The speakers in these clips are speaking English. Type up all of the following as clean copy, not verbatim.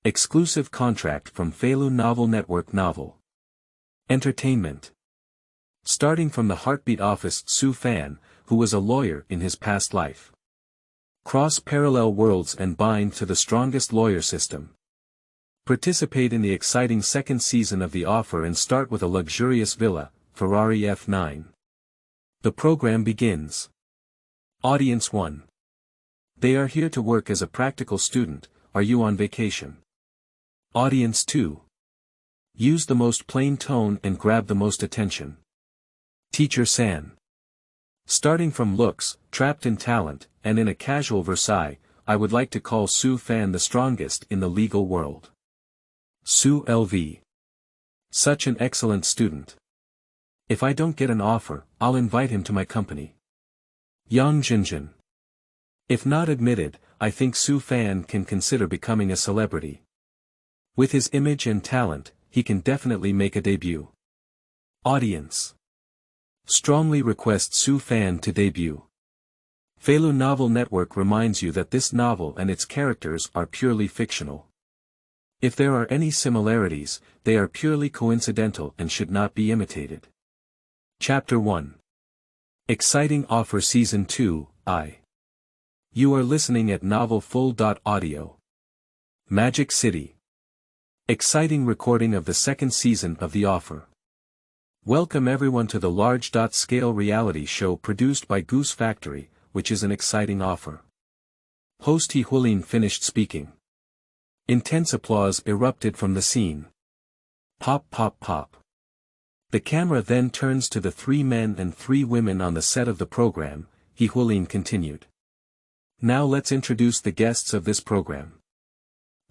Exclusive contract from Feilu Novel Network Novel. Entertainment. Starting from the heartbeat office Su Fan, who was a lawyer in his past life. Cross parallel worlds and bind to the strongest lawyer system. Participate in the exciting second season of The Offer and start with a luxurious villa, Ferrari F9. The program begins. Audience 1. They are here to work as a practical student. Are you on vacation? Audience 2. Use the most plain tone and grab the most attention. Teacher San. Starting from looks, trapped in talent, and in a casual Versailles, I would like to call Su Fan the strongest in the legal world. Su LV. Such an excellent student. If I don't get an offer, I'll invite him to my company. Yang Jinjin. If not admitted, I think Su Fan can consider becoming a celebrity. With his image and talent, he can definitely make a debut. Audience. Strongly request Su Fan to debut. Feilu Novel Network reminds you that this novel and its characters are purely fictional. If there are any similarities, they are purely coincidental and should not be imitated. Chapter 1. Exciting Offer Season 2, You are listening at novelfull.audio. Magic City. Exciting recording of the second season of The Offer. Welcome everyone to the large-scale reality show produced by Goose Factory, which is an exciting offer. Host He Hulin finished speaking. Intense applause erupted from the scene. Pop pop pop. The camera then turns to the 3 men and 3 women on the set of the program. He Hulin continued. Now let's introduce the guests of this program.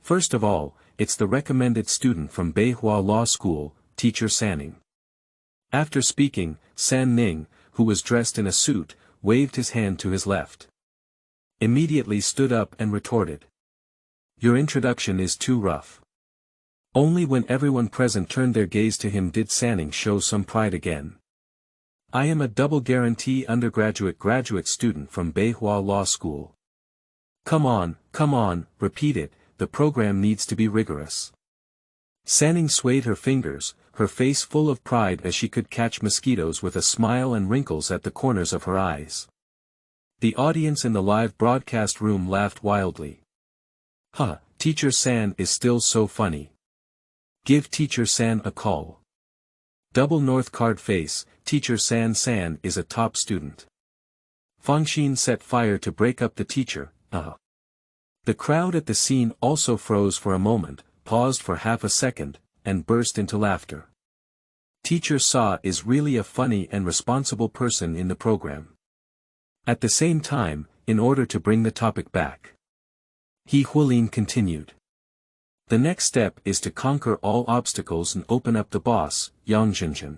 First of all, it's the recommended student from Beihua Law School, Teacher Sanning. After speaking, San Ning, who was dressed in a suit, waved his hand to his left. Immediately stood up and retorted. Your introduction is too rough. Only when everyone present turned their gaze to him did Sanning show some pride again. I am a double guarantee undergraduate student from Beihua Law School. Come on, repeat it, the program needs to be rigorous. Sanning swayed her fingers, her face full of pride as she could catch mosquitoes with a smile and wrinkles at the corners of her eyes. The audience in the live broadcast room laughed wildly. Teacher San is still so funny. Give Teacher San a call. Double North Card face, Teacher San is a top student. Fangxin set fire to break up the teacher, The crowd at the scene also froze for a moment, paused for half a second, and burst into laughter. Teacher Sa is really a funny and responsible person in the program. At the same time, in order to bring the topic back, He Hulin continued. The next step is to conquer all obstacles and open up the boss, Yang Jinjin.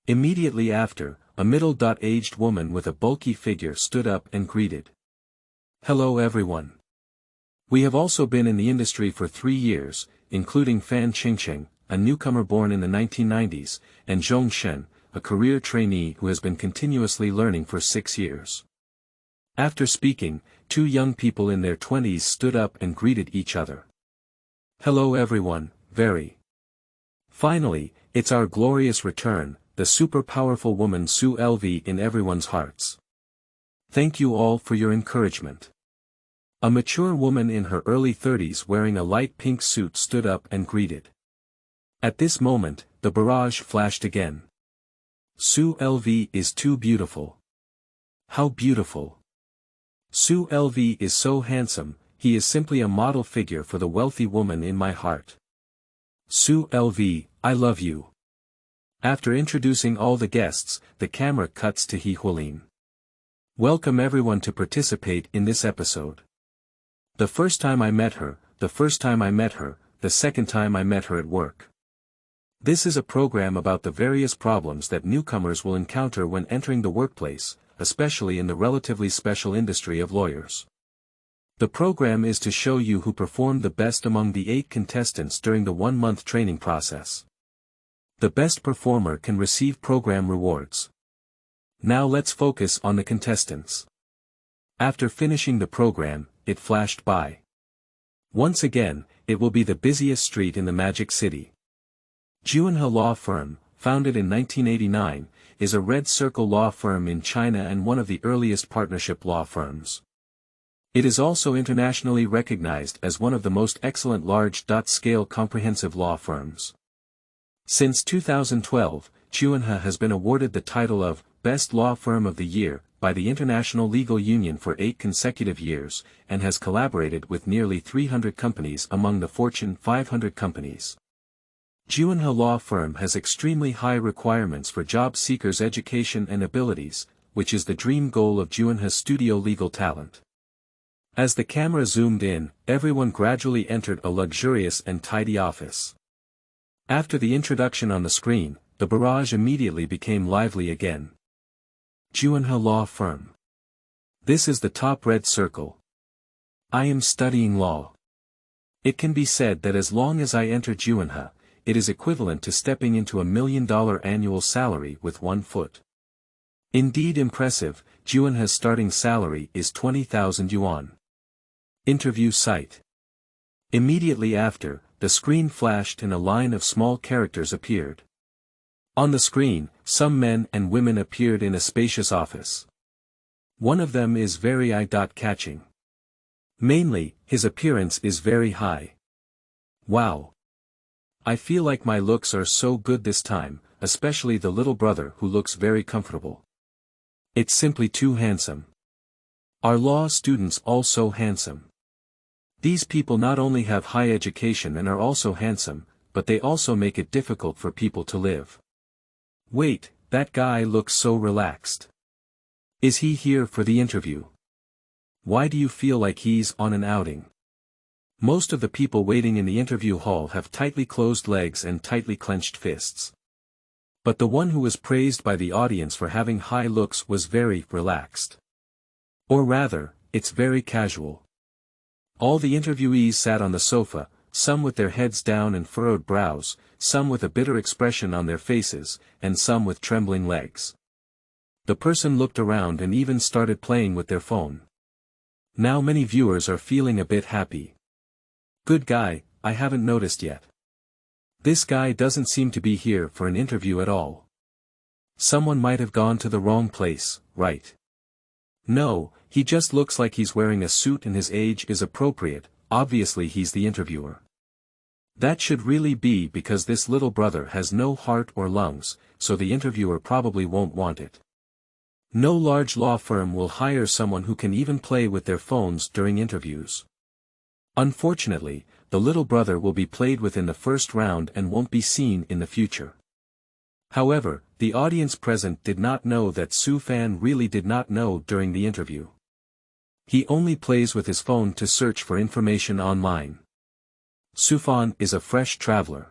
Immediately after, a middle-aged woman with a bulky figure stood up and greeted. Hello everyone. We have also been in the industry for 3 years, including Fan Qingqing, a newcomer born in the 1990s, and Zhong Shen, a career trainee who has been continuously learning for 6 years. After speaking, 2 young people in their 20s stood up and greeted each other. Hello everyone, very. Finally, it's our glorious return, the super powerful woman Su LV in everyone's hearts. Thank you all for your encouragement. A mature woman in her early 30s wearing a light pink suit stood up and greeted. At this moment, the barrage flashed again. Su LV is too beautiful. How beautiful. Su LV is so handsome, he is simply a model figure for the wealthy woman in my heart. Su LV, I love you. After introducing all the guests, the camera cuts to He Hulin. Welcome everyone to participate in this episode. The first time I met her, the second time I met her at work. This is a program about the various problems that newcomers will encounter when entering the workplace, especially in the relatively special industry of lawyers. The program is to show you who performed the best among the 8 contestants during the 1-month training process. The best performer can receive program rewards. Now let's focus on the contestants. After finishing the program, it flashed by. Once again, it will be the busiest street in the Magic City. Juanhe Law Firm, founded in 1989, is a red circle law firm in China and one of the earliest partnership law firms. It is also internationally recognized as one of the most excellent large-scale comprehensive law firms. Since 2012, Juanhe has been awarded the title of Best Law Firm of the Year by the International Legal Union for 8 consecutive years, and has collaborated with nearly 300 companies among the Fortune 500 companies. Juanhe Law Firm has extremely high requirements for job seekers' education and abilities, which is the dream goal of Juanhe's studio legal talent. As the camera zoomed in, everyone gradually entered a luxurious and tidy office. After the introduction on the screen, the barrage immediately became lively again. Juanhe Law Firm. This is the top red circle. I am studying law. It can be said that as long as I enter Juanhe, it is equivalent to stepping into $1 million annual salary with 1 foot. Indeed impressive, Juanhe's starting salary is 20,000 yuan. Interview site. Immediately after, the screen flashed and a line of small characters appeared. On the screen, some men and women appeared in a spacious office. One of them is very eye-catching. Mainly, his appearance is very high. Wow. I feel like my looks are so good this time, especially the little brother who looks very comfortable. It's simply too handsome. Are law students all so handsome? These people not only have high education and are also handsome, but they also make it difficult for people to live. Wait, that guy looks so relaxed. Is he here for the interview? Why do you feel like he's on an outing? Most of the people waiting in the interview hall have tightly closed legs and tightly clenched fists. But the one who was praised by the audience for having high looks was very relaxed. Or rather, it's very casual. All the interviewees sat on the sofa, some with their heads down and furrowed brows, some with a bitter expression on their faces, and some with trembling legs. The person looked around and even started playing with their phone. Now many viewers are feeling a bit happy. Good guy, I haven't noticed yet. This guy doesn't seem to be here for an interview at all. Someone might have gone to the wrong place, right? No, he just looks like he's wearing a suit and his age is appropriate, obviously he's the interviewer. That should really be because this little brother has no heart or lungs, so the interviewer probably won't want it. No large law firm will hire someone who can even play with their phones during interviews. Unfortunately, the little brother will be played with in the first round and won't be seen in the future. However, the audience present did not know that Su Fan really did not know during the interview. He only plays with his phone to search for information online. Su Fan is a fresh traveler.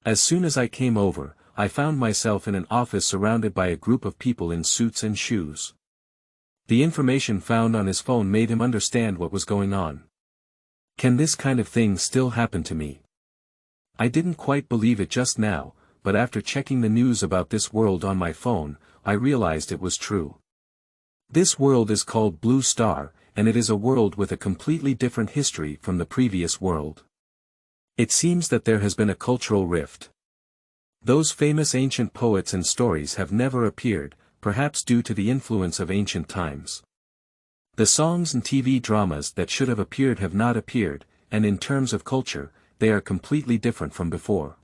As soon as I came over, I found myself in an office surrounded by a group of people in suits and shoes. The information found on his phone made him understand what was going on. Can this kind of thing still happen to me? I didn't quite believe it just now, but after checking the news about this world on my phone, I realized it was true. This world is called Blue Star, and it is a world with a completely different history from the previous world. It seems that there has been a cultural rift. Those famous ancient poets and stories have never appeared, perhaps due to the influence of ancient times. The songs and TV dramas that should have appeared have not appeared, and in terms of culture, they are completely different from before.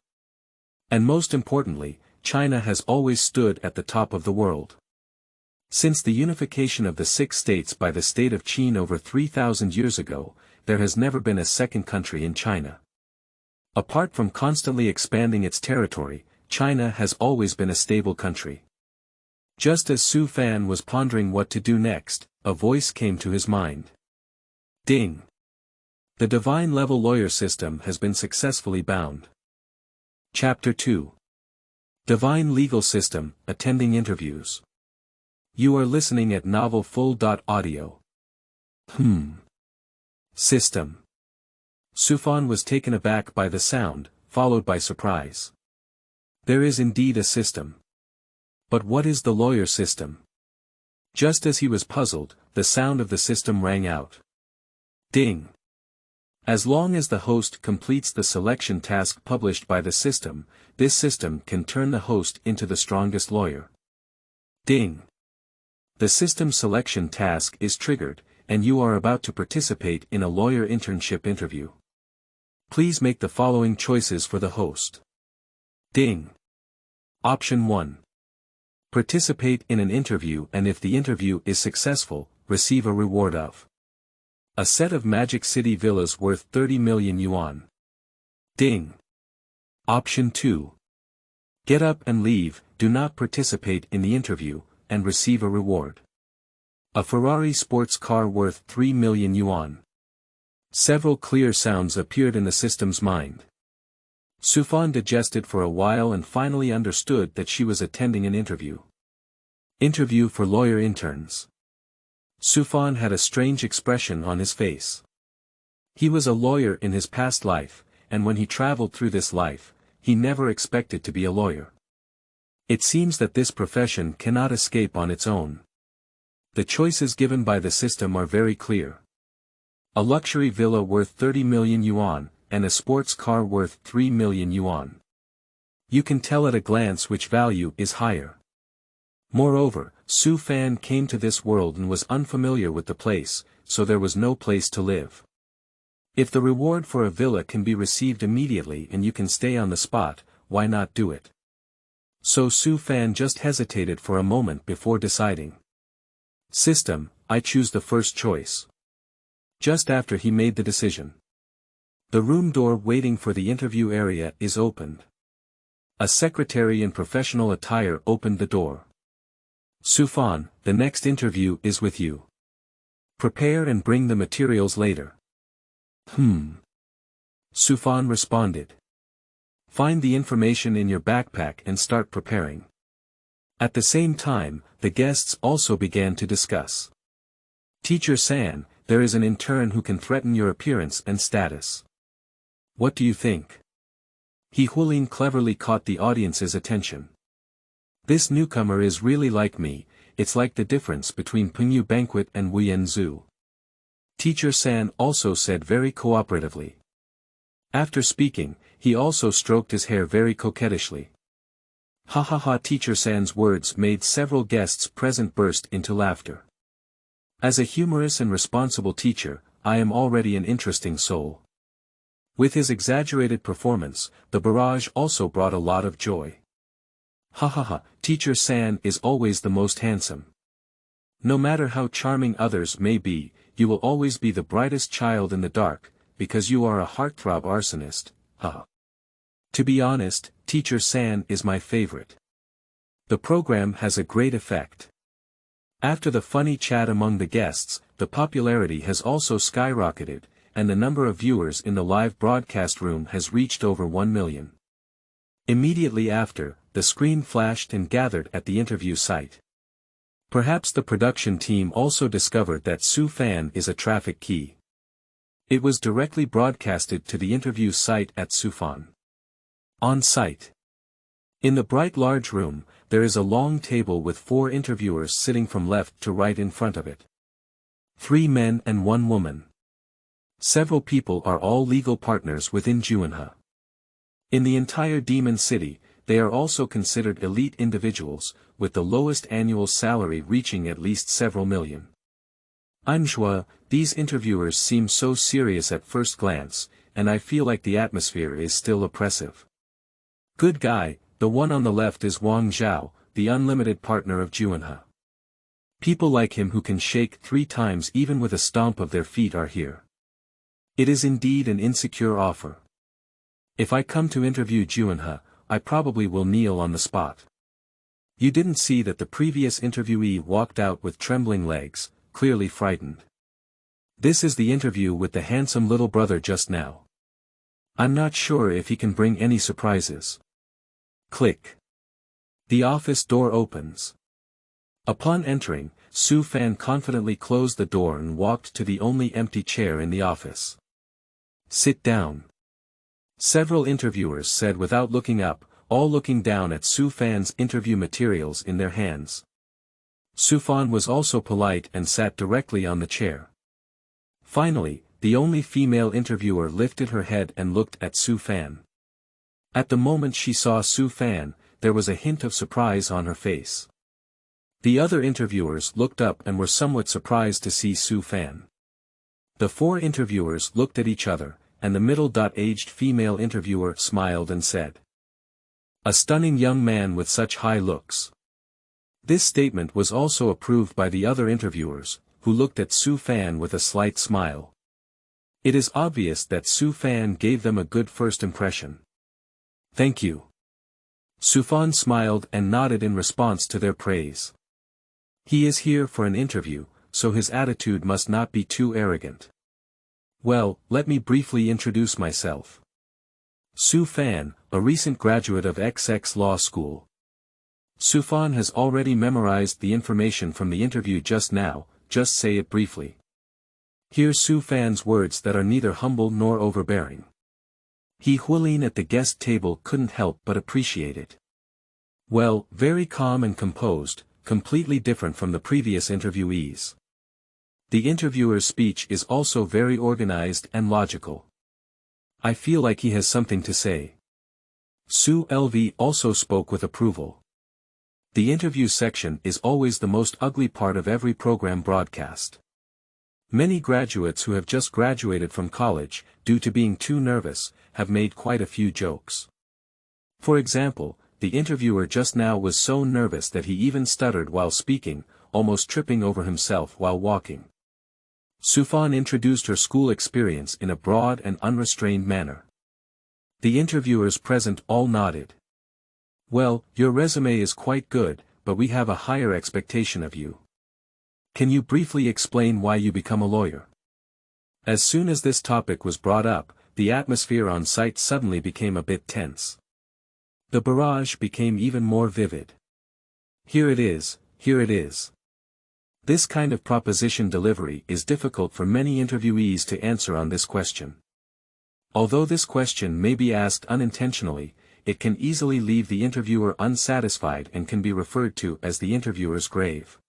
And most importantly, China has always stood at the top of the world. Since the unification of the 6 states by the state of Qin over 3,000 years ago, there has never been a second country in China. Apart from constantly expanding its territory, China has always been a stable country. Just as Su Fan was pondering what to do next, a voice came to his mind. Ding! The divine level lawyer system has been successfully bound. Chapter 2. Divine legal system, attending interviews. You are listening at novelfull.audio. System. Su Fan was taken aback by the sound, followed by surprise. There is indeed a system. But what is the lawyer system? Just as he was puzzled, the sound of the system rang out. Ding! As long as the host completes the selection task published by the system, this system can turn the host into the strongest lawyer. Ding! The system selection task is triggered, and you are about to participate in a lawyer internship interview. Please make the following choices for the host. Ding! Option 1. Participate in an interview, and if the interview is successful, receive a reward of a set of Magic City villas worth 30 million yuan. Ding! Option 2. Get up and leave, do not participate in the interview, and receive a reward. A Ferrari sports car worth 3 million yuan. Several clear sounds appeared in the system's mind. Sufan digested for a while and finally understood that she was attending an interview. Interview for lawyer interns. Sufan had a strange expression on his face. He was a lawyer in his past life, and when he traveled through this life, he never expected to be a lawyer. It seems that this profession cannot escape on its own. The choices given by the system are very clear. A luxury villa worth 30 million yuan, and a sports car worth 3 million yuan. You can tell at a glance which value is higher. Moreover, Su Fan came to this world and was unfamiliar with the place, so there was no place to live. If the reward for a villa can be received immediately and you can stay on the spot, why not do it? So Su Fan just hesitated for a moment before deciding. System, I choose the first choice. Just after he made the decision, the room door waiting for the interview area is opened. A secretary in professional attire opened the door. Sufan, the next interview is with you. Prepare and bring the materials later. Sufan responded. Find the information in your backpack and start preparing. At the same time, the guests also began to discuss. Teacher San, there is an intern who can threaten your appearance and status. What do you think? He Hulin cleverly caught the audience's attention. This newcomer is really like me, it's like the difference between Pingyu Banquet and Wuyen Zhu. Teacher San also said very cooperatively. After speaking, he also stroked his hair very coquettishly. Ha ha ha! Teacher San's words made several guests present burst into laughter. As a humorous and responsible teacher, I am already an interesting soul. With his exaggerated performance, the barrage also brought a lot of joy. Ha ha ha! Teacher San is always the most handsome. No matter how charming others may be, you will always be the brightest child in the dark, because you are a heartthrob arsonist, ha. To be honest, Teacher San is my favorite. The program has a great effect. After the funny chat among the guests, the popularity has also skyrocketed, and the number of viewers in the live broadcast room has reached over 1 million. Immediately after, the screen flashed and gathered at the interview site. Perhaps the production team also discovered that Su Fan is a traffic key. It was directly broadcasted to the interview site at Sufan. On site. In the bright large room, there is a long table with 4 interviewers sitting from left to right in front of it. 3 men and 1 woman. Several people are all legal partners within Juanha. In the entire Demon City, they are also considered elite individuals, with the lowest annual salary reaching at least several million. I'm sure, these interviewers seem so serious at first glance, and I feel like the atmosphere is still oppressive. Good guy, the one on the left is Wang Zhao, the unlimited partner of Juanha. People like him who can shake 3 times even with a stomp of their feet are here. It is indeed an insecure offer. If I come to interview Juanha, I probably will kneel on the spot. You didn't see that the previous interviewee walked out with trembling legs, clearly frightened. This is the interview with the handsome little brother just now. I'm not sure if he can bring any surprises. Click. The office door opens. Upon entering, Su Fan confidently closed the door and walked to the only empty chair in the office. Sit down. Several interviewers said without looking up, all looking down at Su Fan's interview materials in their hands. Su Fan was also polite and sat directly on the chair. Finally, the only female interviewer lifted her head and looked at Su Fan. At the moment she saw Su Fan, there was a hint of surprise on her face. The other interviewers looked up and were somewhat surprised to see Su Fan. The four interviewers looked at each other, and the middle-aged female interviewer smiled and said, "A stunning young man with such high looks." This statement was also approved by the other interviewers, who looked at Su Fan with a slight smile. It is obvious that Su Fan gave them a good first impression. "Thank you." Su Fan smiled and nodded in response to their praise. He is here for an interview, so his attitude must not be too arrogant. Well, let me briefly introduce myself. Su Fan, a recent graduate of XX Law School. Su Fan has already memorized the information from the interview just now, just say it briefly. Hear Su Fan's words that are neither humble nor overbearing. He Huilin at the guest table couldn't help but appreciate it. Well, very calm and composed, completely different from the previous interviewees. The interviewer's speech is also very organized and logical. I feel like he has something to say. Su Lv also spoke with approval. The interview section is always the most ugly part of every program broadcast. Many graduates who have just graduated from college, due to being too nervous, have made quite a few jokes. For example, the interviewer just now was so nervous that he even stuttered while speaking, almost tripping over himself while walking. Su Fan introduced her school experience in a broad and unrestrained manner. The interviewers present all nodded. Well, your resume is quite good, but we have a higher expectation of you. Can you briefly explain why you become a lawyer? As soon as this topic was brought up, the atmosphere on site suddenly became a bit tense. The barrage became even more vivid. Here it is, here it is. This kind of proposition delivery is difficult for many interviewees to answer on this question. Although this question may be asked unintentionally, it can easily leave the interviewer unsatisfied and can be referred to as the interviewer's grave.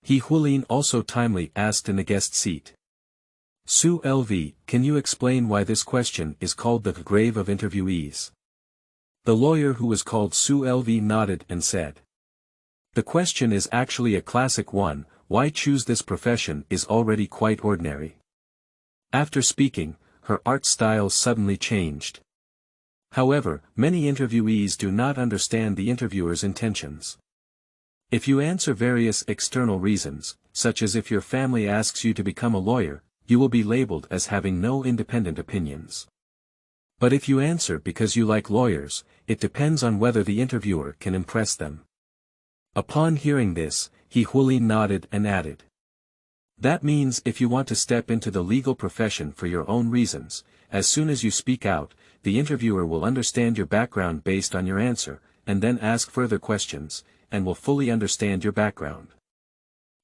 He Huilin also timely asked in the guest seat. Su Lv, can you explain why this question is called the grave of interviewees? The lawyer who was called Su Lv nodded and said. The question is actually a classic one, why choose this profession is already quite ordinary. After speaking, her art style suddenly changed. However, many interviewees do not understand the interviewer's intentions. If you answer various external reasons, such as if your family asks you to become a lawyer, you will be labeled as having no independent opinions. But if you answer because you like lawyers, it depends on whether the interviewer can impress them. Upon hearing this, he Huilin nodded and added. That means if you want to step into the legal profession for your own reasons, as soon as you speak out, the interviewer will understand your background based on your answer, and then ask further questions, and will fully understand your background.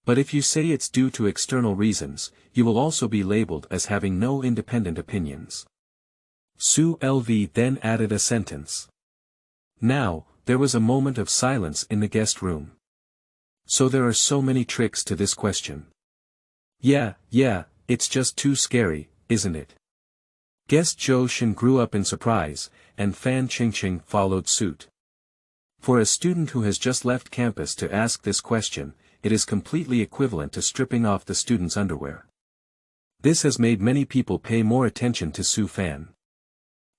But if you say it's due to external reasons, you will also be labeled as having no independent opinions. Su Lv then added a sentence. Now, there was a moment of silence in the guest room. So there are so many tricks to this question. Yeah, it's just too scary, isn't it? Guest Zhou Shin grew up in surprise, and Fan Qingqing followed suit. For a student who has just left campus to ask this question, it is completely equivalent to stripping off the student's underwear. This has made many people pay more attention to Su Fan.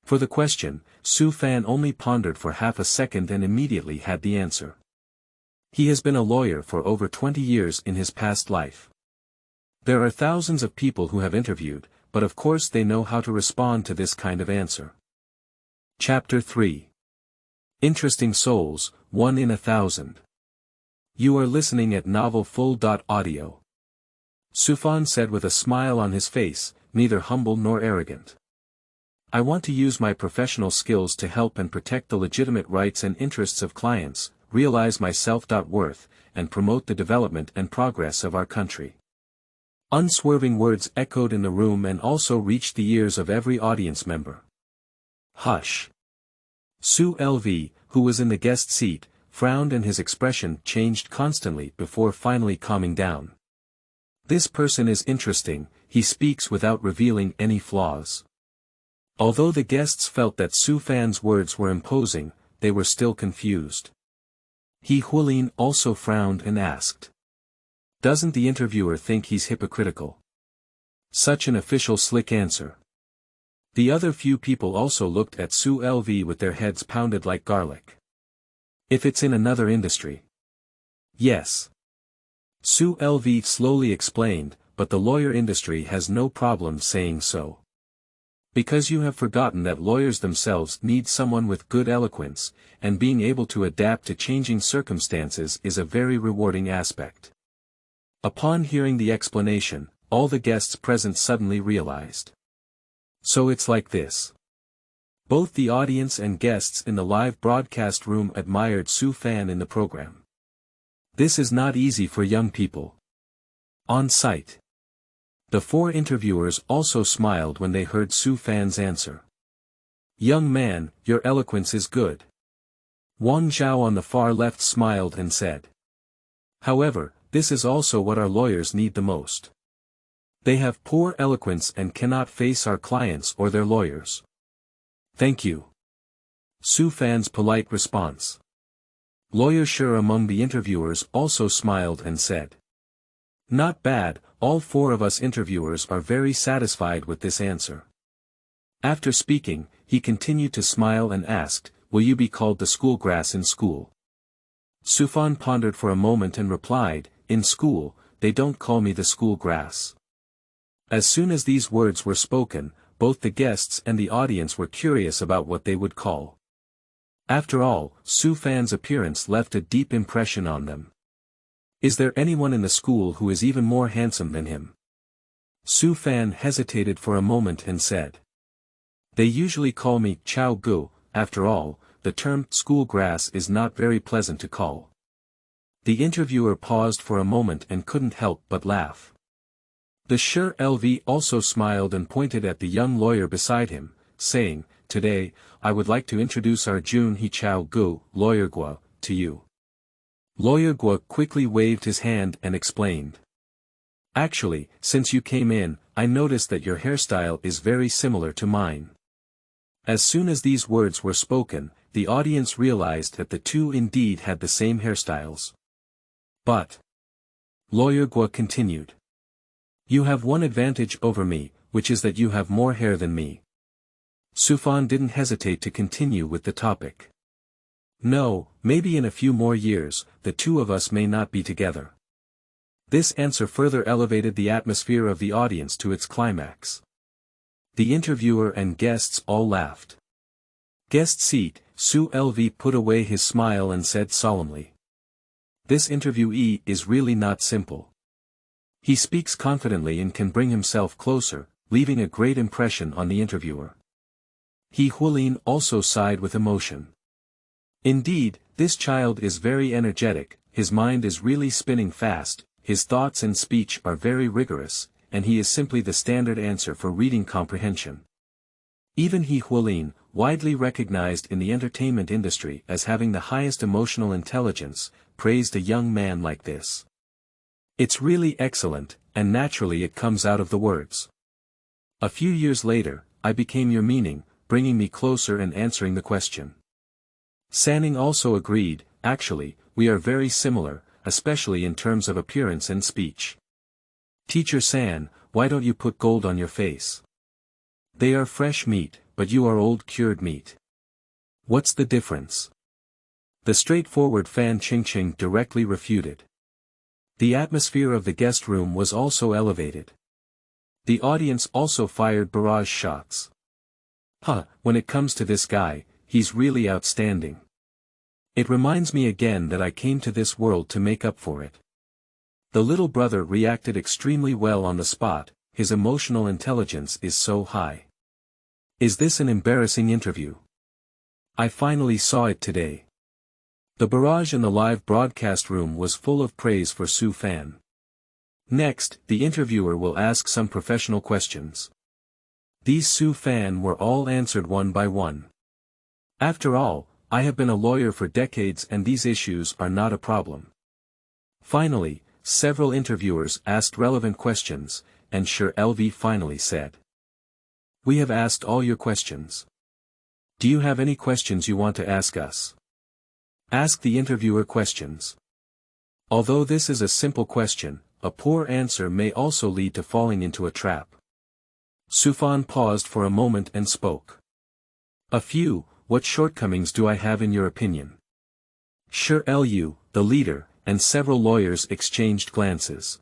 For the question, Su Fan only pondered for half a second and immediately had the answer. He has been a lawyer for over 20 years in his past life. There are thousands of people who have interviewed, but of course they know how to respond to this kind of answer. Chapter 3. Interesting Souls, 1 in 1,000. You are listening at novelfull.audio. Su Fan said with a smile on his face, neither humble nor arrogant. I want to use my professional skills to help and protect the legitimate rights and interests of clients, realize my self-worth, and promote the development and progress of our country. Unswerving words echoed in the room and also reached the ears of every audience member. Hush. Su Lv, who was in the guest seat, frowned and his expression changed constantly before finally calming down. This person is interesting, he speaks without revealing any flaws. Although the guests felt that Su Fan's words were imposing, they were still confused. He Huilin also frowned and asked. Doesn't the interviewer think he's hypocritical? Such an official slick answer. The other few people also looked at Su Lv with their heads pounded like garlic. If it's in another industry. Yes. Su Lv slowly explained, but the lawyer industry has no problem saying so. Because you have forgotten that lawyers themselves need someone with good eloquence, and being able to adapt to changing circumstances is a very rewarding aspect. Upon hearing the explanation, all the guests present suddenly realized. So it's like this. Both the audience and guests in the live broadcast room admired Su Fan in the program. This is not easy for young people. On site. The four interviewers also smiled when they heard Su Fan's answer. Young man, your eloquence is good. Wang Zhao on the far left smiled and said. However, this is also what our lawyers need the most. They have poor eloquence and cannot face our clients or their lawyers. Thank you. Su Fan's polite response. Lawyer Shi among the interviewers also smiled and said. Not bad, all four of us interviewers are very satisfied with this answer. After speaking, he continued to smile and asked, will you be called the school grass in school? Su Fan pondered for a moment and replied, in school, they don't call me the school grass. As soon as these words were spoken, both the guests and the audience were curious about what they would call. After all, Su Fan's appearance left a deep impression on them. Is there anyone in the school who is even more handsome than him? Su Fan hesitated for a moment and said. They usually call me Chao Gu, after all, the term school grass is not very pleasant to call. The interviewer paused for a moment and couldn't help but laugh. The Shi Lv also smiled and pointed at the young lawyer beside him, saying, today, I would like to introduce our Jun He Chao Gu, Lawyer Guo, to you. Lawyer Guo quickly waved his hand and explained. Actually, since you came in, I noticed that your hairstyle is very similar to mine. As soon as these words were spoken, the audience realized that the two indeed had the same hairstyles. But. Lawyer Guo continued. You have one advantage over me, which is that you have more hair than me. Su Fan didn't hesitate to continue with the topic. No, maybe in a few more years, the two of us may not be together. This answer further elevated the atmosphere of the audience to its climax. The interviewer and guests all laughed. Guest seat, Su Lv put away his smile and said solemnly. This interviewee is really not simple. He speaks confidently and can bring himself closer, leaving a great impression on the interviewer. He Huilin also sighed with emotion. Indeed, this child is very energetic, his mind is really spinning fast, his thoughts and speech are very rigorous, and he is simply the standard answer for reading comprehension. Even He Huilin, widely recognized in the entertainment industry as having the highest emotional intelligence, praised a young man like this. It's really excellent, and naturally it comes out of the words. A few years later, I became your meaning, bringing me closer and answering the question. Sanning also agreed, actually, we are very similar, especially in terms of appearance and speech. Teacher San, why don't you put gold on your face? They are fresh meat, but you are old cured meat. What's the difference? The straightforward Fan Qingqing directly refuted. The atmosphere of the guest room was also elevated. The audience also fired barrage shots. When it comes to this guy, he's really outstanding. It reminds me again that I came to this world to make up for it. The little brother reacted extremely well on the spot, his emotional intelligence is so high. Is this an embarrassing interview? I finally saw it today. The barrage in the live broadcast room was full of praise for Su Fan. Next, the interviewer will ask some professional questions. These Su Fan were all answered one by one. After all, I have been a lawyer for decades and these issues are not a problem. Finally, several interviewers asked relevant questions, and Sir LV finally said, "We have asked all your questions. Do you have any questions you want to ask us? Ask the interviewer questions." Although this is a simple question, a poor answer may also lead to falling into a trap. Sufan paused for a moment and spoke. "A few. What shortcomings do I have in your opinion?" Sher Lu, the leader, and several lawyers exchanged glances.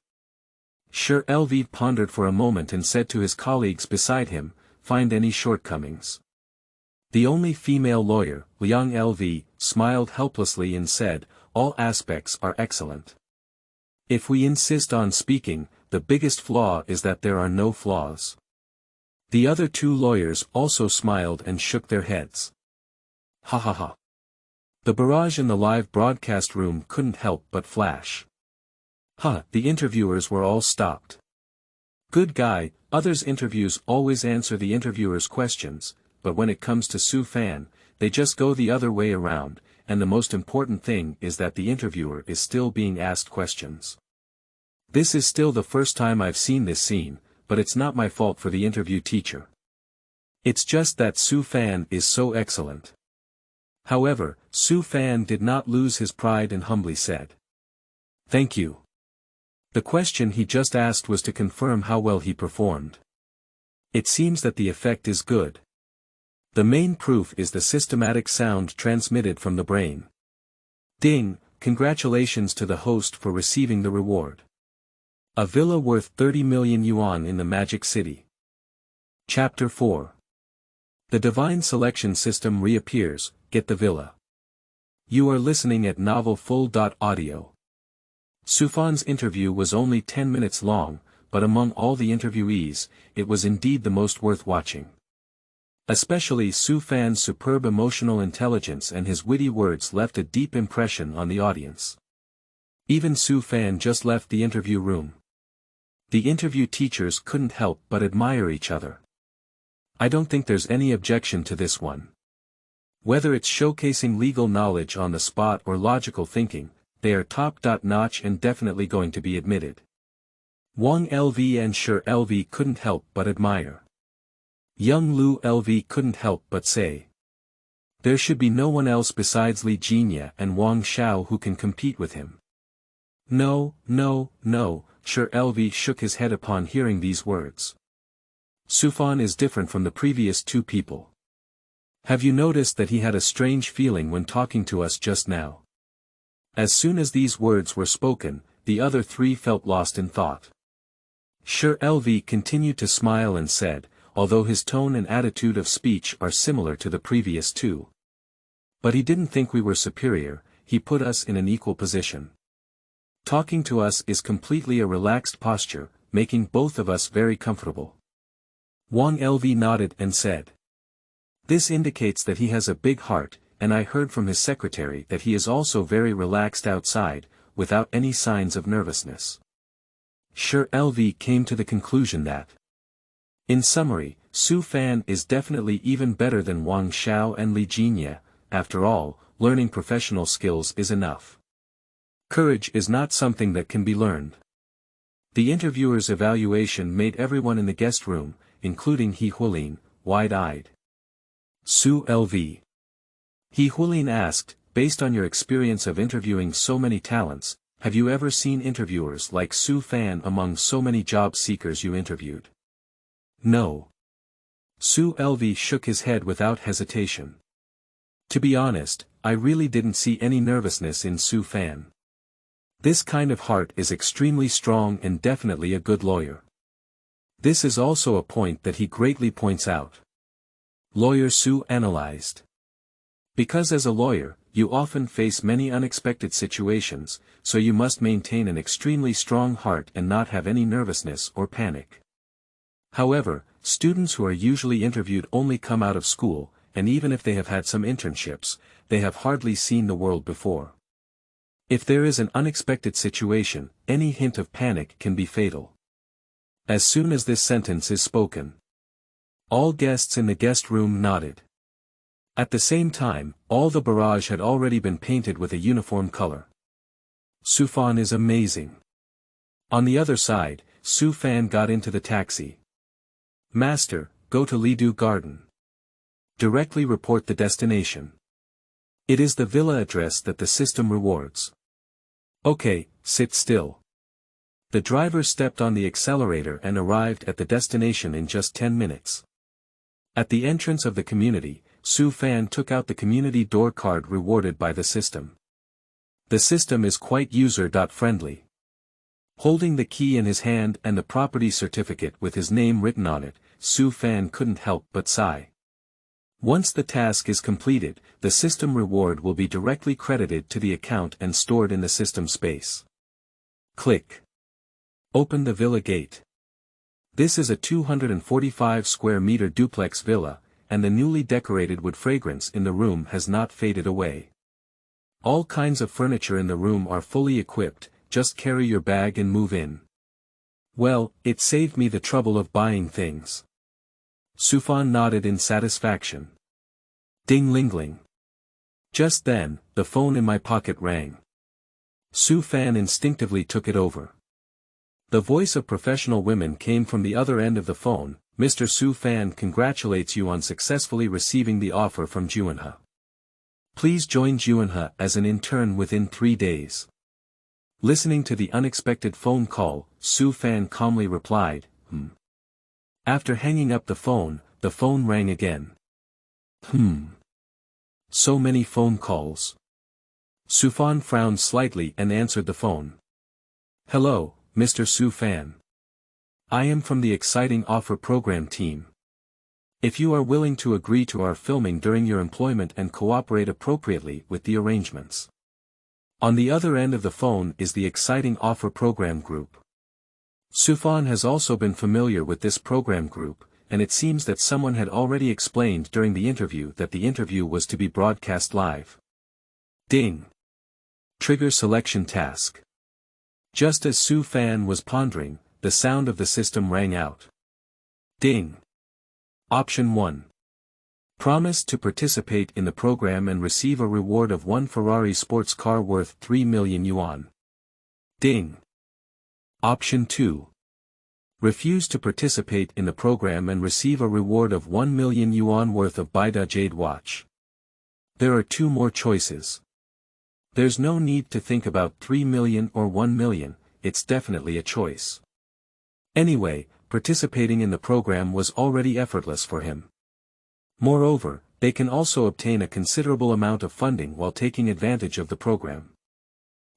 Sher LV pondered for a moment and said to his colleagues beside him, "Find any shortcomings." The only female lawyer, Liang LV, smiled helplessly and said, "All aspects are excellent. If we insist on speaking, the biggest flaw is that there are no flaws." The other two lawyers also smiled and shook their heads. Ha ha ha. The barrage in the live broadcast room couldn't help but flash. The interviewers were all stopped. Good guy, others' interviews always answer the interviewer's questions, but when it comes to Su Fan, they just go the other way around, and the most important thing is that the interviewer is still being asked questions. This is still the first time I've seen this scene, but it's not my fault for the interview teacher. It's just that Su Fan is so excellent. However, Su Fan did not lose his pride and humbly said, "Thank you." The question he just asked was to confirm how well he performed. It seems that the effect is good. The main proof is the systematic sound transmitted from the brain. Ding, congratulations to the host for receiving the reward. A villa worth 30 million yuan in the Magic City. Chapter 4. The Divine Selection System Reappears, Get the Villa. You are listening at novelfull.audio. Sufan's interview was only 10 minutes long, but among all the interviewees, it was indeed the most worth watching. Especially Su Fan's superb emotional intelligence and his witty words left a deep impression on the audience. Even Su Fan just left the interview room. The interview teachers couldn't help but admire each other. I don't think there's any objection to this one. Whether it's showcasing legal knowledge on the spot or logical thinking, they are top-notch and definitely going to be admitted. Wang LV and Sher LV couldn't help but admire. Young Lu LV couldn't help but say, "There should be no one else besides Li Jinya and Wang Xiao who can compete with him." No, Sher LV shook his head upon hearing these words. Sufan is different from the previous two people. Have you noticed that he had a strange feeling when talking to us just now? As soon as these words were spoken, the other three felt lost in thought. Sher LV continued to smile and said, although his tone and attitude of speech are similar to the previous two. But he didn't think we were superior, he put us in an equal position. Talking to us is completely a relaxed posture, making both of us very comfortable. Wang LV nodded and said, "This indicates that he has a big heart, and I heard from his secretary that he is also very relaxed outside, without any signs of nervousness." Sher LV came to the conclusion that, in summary, Su Fan is definitely even better than Wang Xiao and Li Jinya. After all, learning professional skills is enough. Courage is not something that can be learned. The interviewer's evaluation made everyone in the guest room, including He Huilin, wide-eyed. Su LV. He Huilin asked, based on your experience of interviewing so many talents, have you ever seen interviewers like Su Fan among so many job seekers you interviewed? No. Su LV shook his head without hesitation. To be honest, I really didn't see any nervousness in Su Fan. This kind of heart is extremely strong and definitely a good lawyer. This is also a point that he greatly points out. Lawyer Su analyzed. Because as a lawyer, you often face many unexpected situations, so you must maintain an extremely strong heart and not have any nervousness or panic. However, students who are usually interviewed only come out of school, and even if they have had some internships, they have hardly seen the world before. If there is an unexpected situation, any hint of panic can be fatal. As soon as this sentence is spoken, all guests in the guest room nodded. At the same time, all the barrage had already been painted with a uniform color. Sufan is amazing. On the other side, Su Fan got into the taxi. Master, go to Lidu Garden. Directly report the destination. It is the villa address that the system rewards. Okay, sit still. The driver stepped on the accelerator and arrived at the destination in just 10 minutes. At the entrance of the community, Su Fan took out the community door card rewarded by the system. The system is quite user-friendly. Holding the key in his hand and the property certificate with his name written on it, Su Fan couldn't help but sigh. Once the task is completed, the system reward will be directly credited to the account and stored in the system space. Click. Open the villa gate. This is a 245 square meter duplex villa, and the newly decorated wood fragrance in the room has not faded away. All kinds of furniture in the room are fully equipped, just carry your bag and move in. Well, it saved me the trouble of buying things. Su Fan nodded in satisfaction. Ding-ling-ling. Just then, the phone in my pocket rang. Su Fan instinctively took it over. The voice of professional women came from the other end of the phone. Mr. Su Fan congratulates you on successfully receiving the offer from Juinhe. Please join Juinhe as an intern within 3 days. Listening to the unexpected phone call, Su Fan calmly replied, After hanging up the phone rang again. So many phone calls. Su Fan frowned slightly and answered the phone. Hello, Mr. Su Fan. I am from the exciting offer program team. If you are willing to agree to our filming during your employment and cooperate appropriately with the arrangements. On the other end of the phone is the exciting offer program group. Su Fan has also been familiar with this program group, and it seems that someone had already explained during the interview that the interview was to be broadcast live. Ding. Trigger selection task. Just as Su Fan was pondering, the sound of the system rang out. Ding. Option 1. Promise to participate in the program and receive a reward of one Ferrari sports car worth 3 million yuan. Ding. Option 2. Refuse to participate in the program and receive a reward of 1 million yuan worth of Bida Jade watch. There are 2 more choices. There's no need to think about 3 million or 1 million, it's definitely a choice. Anyway, participating in the program was already effortless for him. Moreover, they can also obtain a considerable amount of funding while taking advantage of the program.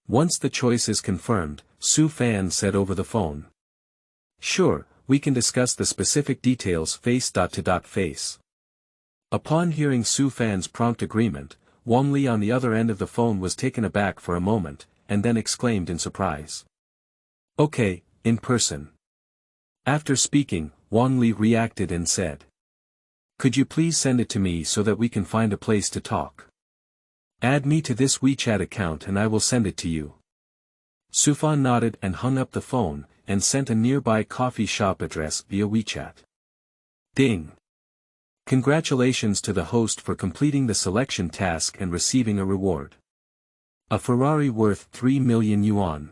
Once the choice is confirmed, Su Fan said over the phone. Sure, we can discuss the specific details face-to-face. Upon hearing Su Fan's prompt agreement, Wang Li on the other end of the phone was taken aback for a moment, and then exclaimed in surprise. Okay, in person. After speaking, Wang Li reacted and said. Could you please send it to me so that we can find a place to talk? Add me to this WeChat account and I will send it to you. Su Fan nodded and hung up the phone, and sent a nearby coffee shop address via WeChat. Ding. Congratulations to the host for completing the selection task and receiving a reward. A Ferrari worth 3 million yuan.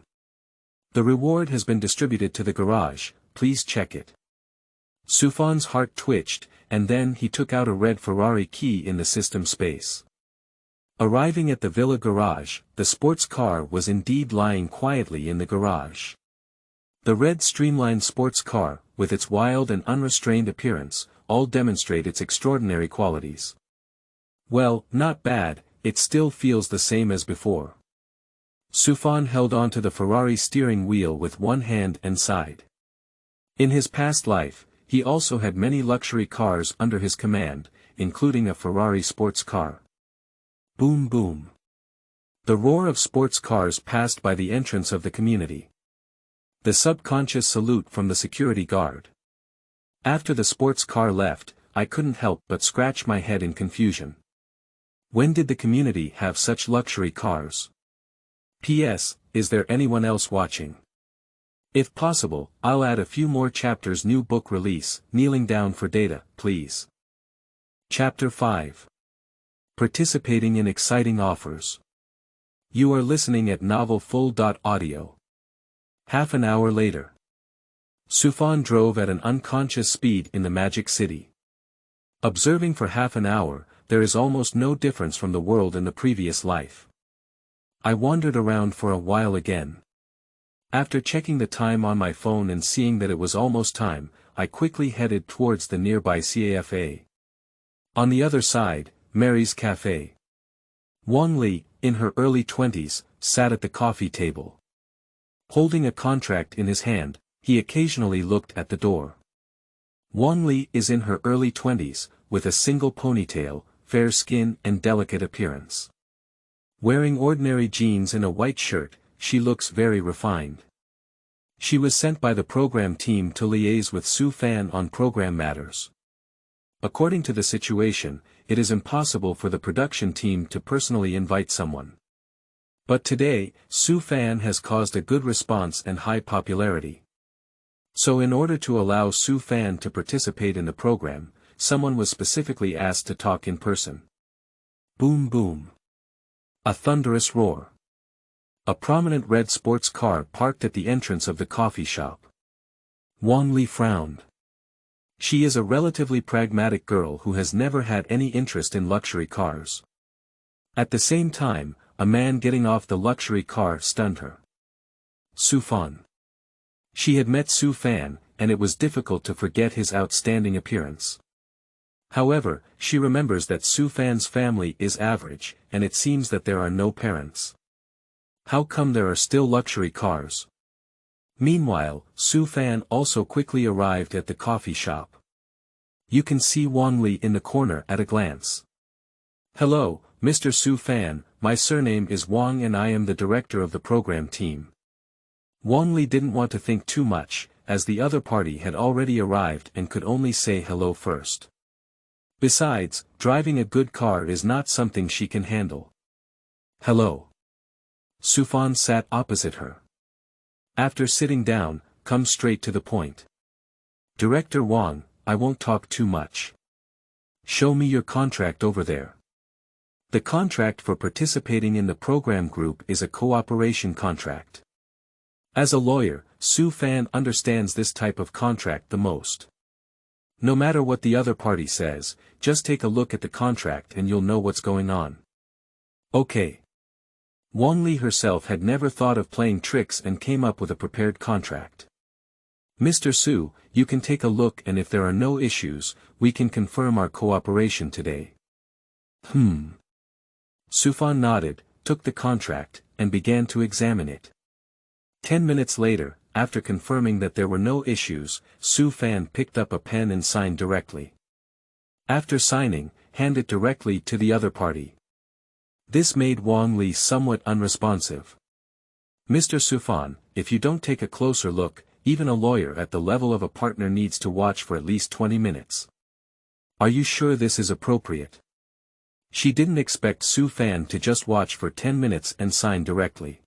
The reward has been distributed to the garage, please check it. Su Fan's heart twitched, and then he took out a red Ferrari key in the system space. Arriving at the villa garage, the sports car was indeed lying quietly in the garage. The red streamlined sports car, with its wild and unrestrained appearance, all demonstrate its extraordinary qualities. Well, not bad, it still feels the same as before. Su Fan held onto the Ferrari steering wheel with one hand and sighed. In his past life, he also had many luxury cars under his command, including a Ferrari sports car. Boom boom. The roar of sports cars passed by the entrance of the community. The subconscious salute from the security guard. After the sports car left, I couldn't help but scratch my head in confusion. When did the community have such luxury cars? P.S. Is there anyone else watching? If possible, I'll add a few more chapters. New book release, kneeling down for data, please. Chapter 5. Participating in exciting offers. You are listening at novelfull.audio. Half an hour later. Sufan drove at an unconscious speed in the magic city. Observing for half an hour, there is almost no difference from the world in the previous life. I wandered around for a while again. After checking the time on my phone and seeing that it was almost time, I quickly headed towards the nearby cafe. On the other side, Mary's Cafe. Wang Li, in her early 20s, sat at the coffee table. Holding a contract in his hand, he occasionally looked at the door. Wang Li is in her early 20s, with a single ponytail, fair skin and delicate appearance. Wearing ordinary jeans and a white shirt, she looks very refined. She was sent by the program team to liaise with Su Fan on program matters. According to the situation, it is impossible for the production team to personally invite someone. But today, Su Fan has caused a good response and high popularity. So in order to allow Su Fan to participate in the program, someone was specifically asked to talk in person. Boom boom. A thunderous roar. A prominent red sports car parked at the entrance of the coffee shop. Wang Li frowned. She is a relatively pragmatic girl who has never had any interest in luxury cars. At the same time, a man getting off the luxury car stunned her. Su Fan. She had met Su Fan, and it was difficult to forget his outstanding appearance. However, she remembers that Su Fan's family is average, and it seems that there are no parents. How come there are still luxury cars? Meanwhile, Su Fan also quickly arrived at the coffee shop. You can see Wang Li in the corner at a glance. Hello, Mr. Su Fan, my surname is Wang and I am the director of the program team. Wang Li didn't want to think too much, as the other party had already arrived and could only say hello first. Besides, driving a good car is not something she can handle. Hello. Su Fan sat opposite her. After sitting down, come straight to the point. Director Wang, I won't talk too much. Show me your contract over there. The contract for participating in the program group is a cooperation contract. As a lawyer, Su Fan understands this type of contract the most. No matter what the other party says, just take a look at the contract and you'll know what's going on. Okay. Wang Li herself had never thought of playing tricks and came up with a prepared contract. Mr. Su, you can take a look and if there are no issues, we can confirm our cooperation today. Su Fan nodded, took the contract, and began to examine it. 10 minutes later, after confirming that there were no issues, Su Fan picked up a pen and signed directly. After signing, hand it directly to the other party. This made Wang Li somewhat unresponsive. Mr. Su Fan, if you don't take a closer look, even a lawyer at the level of a partner needs to watch for at least 20 minutes. Are you sure this is appropriate? She didn't expect Su Fan to just watch for 10 minutes and sign directly.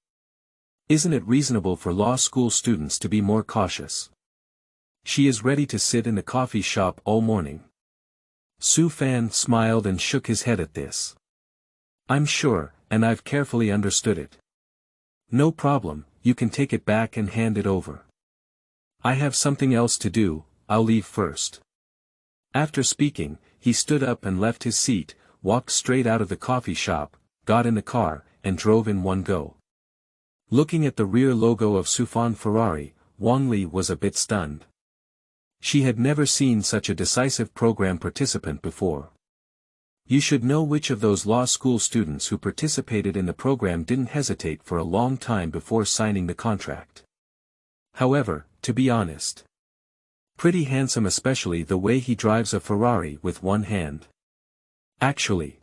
Isn't it reasonable for law school students to be more cautious? She is ready to sit in the coffee shop all morning. Su Fan smiled and shook his head at this. I'm sure, and I've carefully understood it. No problem, you can take it back and hand it over. I have something else to do, I'll leave first. After speaking, he stood up and left his seat, walked straight out of the coffee shop, got in the car, and drove in one go. Looking at the rear logo of Su Fan Ferrari, Wang Li was a bit stunned. She had never seen such a decisive program participant before. You should know which of those law school students who participated in the program didn't hesitate for a long time before signing the contract. However, to be honest. Pretty handsome, especially the way he drives a Ferrari with one hand. Actually,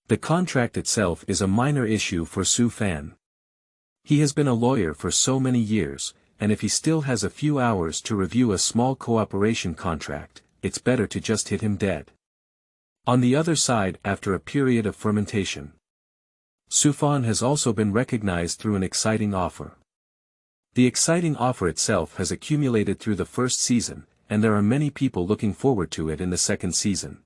the contract itself is a minor issue for Su Fan. He has been a lawyer for so many years, and if he still has a few hours to review a small cooperation contract, it's better to just hit him dead. On the other side, after a period of fermentation, Su Fan has also been recognized through an exciting offer. The exciting offer itself has accumulated through the first season, and there are many people looking forward to it in the second season.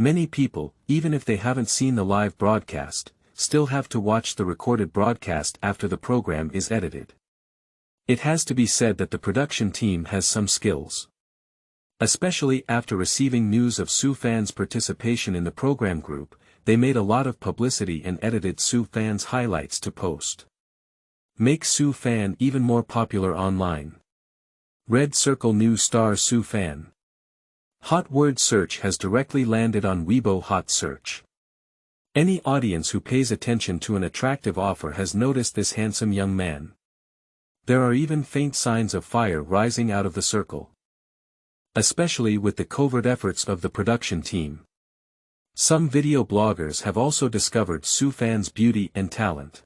Many people, even if they haven't seen the live broadcast, still have to watch the recorded broadcast after the program is edited. It has to be said that the production team has some skills. Especially after receiving news of Su Fan's participation in the program group, they made a lot of publicity and edited Su Fan's highlights to post. Make Su Fan even more popular online. Red Circle new star Su Fan. Hot word search has directly landed on Weibo Hot Search. Any audience who pays attention to an attractive offer has noticed this handsome young man. There are even faint signs of fire rising out of the circle. Especially with the covert efforts of the production team. Some video bloggers have also discovered Su Fan's beauty and talent.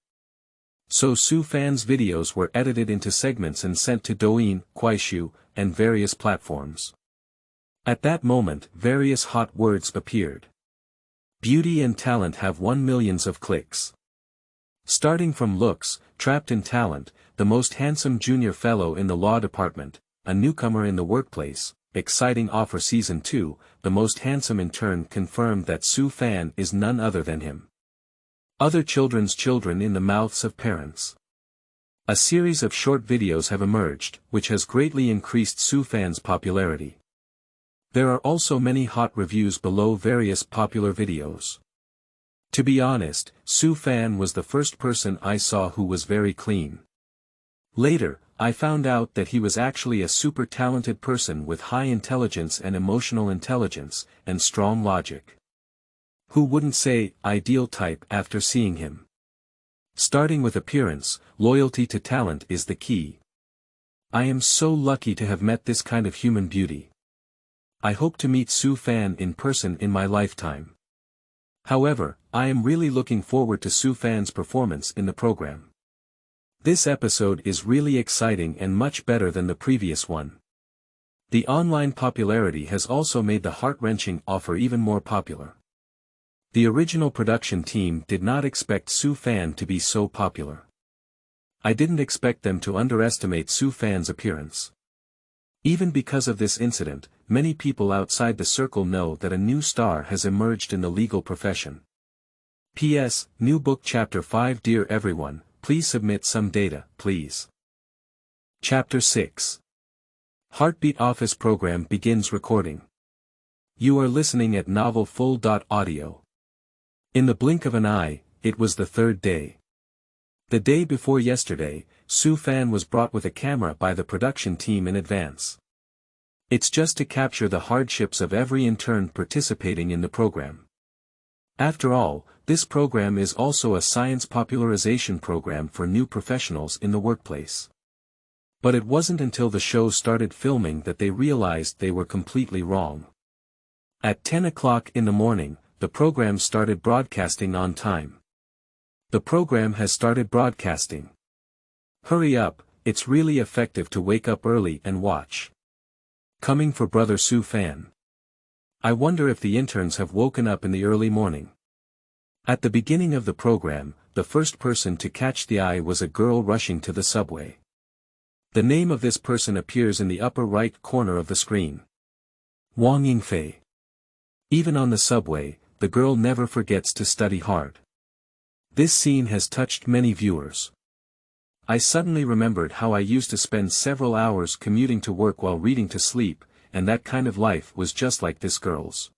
So Su Fan's videos were edited into segments and sent to Douyin, Kuaishou, and various platforms. At that moment, various hot words appeared. Beauty and talent have won millions of clicks. Starting from looks, trapped in talent, the most handsome junior fellow in the law department, a newcomer in the workplace, exciting offer season 2, the most handsome in turn confirmed that Su Fan is none other than him. Other children's children in the mouths of parents. A series of short videos have emerged, which has greatly increased Su Fan's popularity. There are also many hot reviews below various popular videos. To be honest, Su Fan was the first person I saw who was very clean. Later, I found out that he was actually a super talented person with high intelligence and emotional intelligence, and strong logic. Who wouldn't say, ideal type after seeing him? Starting with appearance, loyalty to talent is the key. I am so lucky to have met this kind of human beauty. I hope to meet Su Fan in person in my lifetime. However, I am really looking forward to Su Fan's performance in the program. This episode is really exciting and much better than the previous one. The online popularity has also made the heart-wrenching offer even more popular. The original production team did not expect Su Fan to be so popular. I didn't expect them to underestimate Su Fan's appearance. Even because of this incident, many people outside the circle know that a new star has emerged in the legal profession. P.S. New book Chapter 5. Dear everyone, please submit some data, please. Chapter 6. Heartbeat Office Program begins recording. You are listening at Novel Full.audio. In the blink of an eye, it was the third day. The day before yesterday, Su Fan was brought with a camera by the production team in advance. It's just to capture the hardships of every intern participating in the program. After all, this program is also a science popularization program for new professionals in the workplace. But it wasn't until the show started filming that they realized they were completely wrong. At 10 o'clock in the morning, the program started broadcasting on time. The program has started broadcasting. Hurry up, it's really effective to wake up early and watch. Coming for brother Su Fan. I wonder if the interns have woken up in the early morning. At the beginning of the program, the first person to catch the eye was a girl rushing to the subway. The name of this person appears in the upper right corner of the screen. Wang Yingfei. Even on the subway, the girl never forgets to study hard. This scene has touched many viewers. I suddenly remembered how I used to spend several hours commuting to work while reading to sleep, and that kind of life was just like this girl's.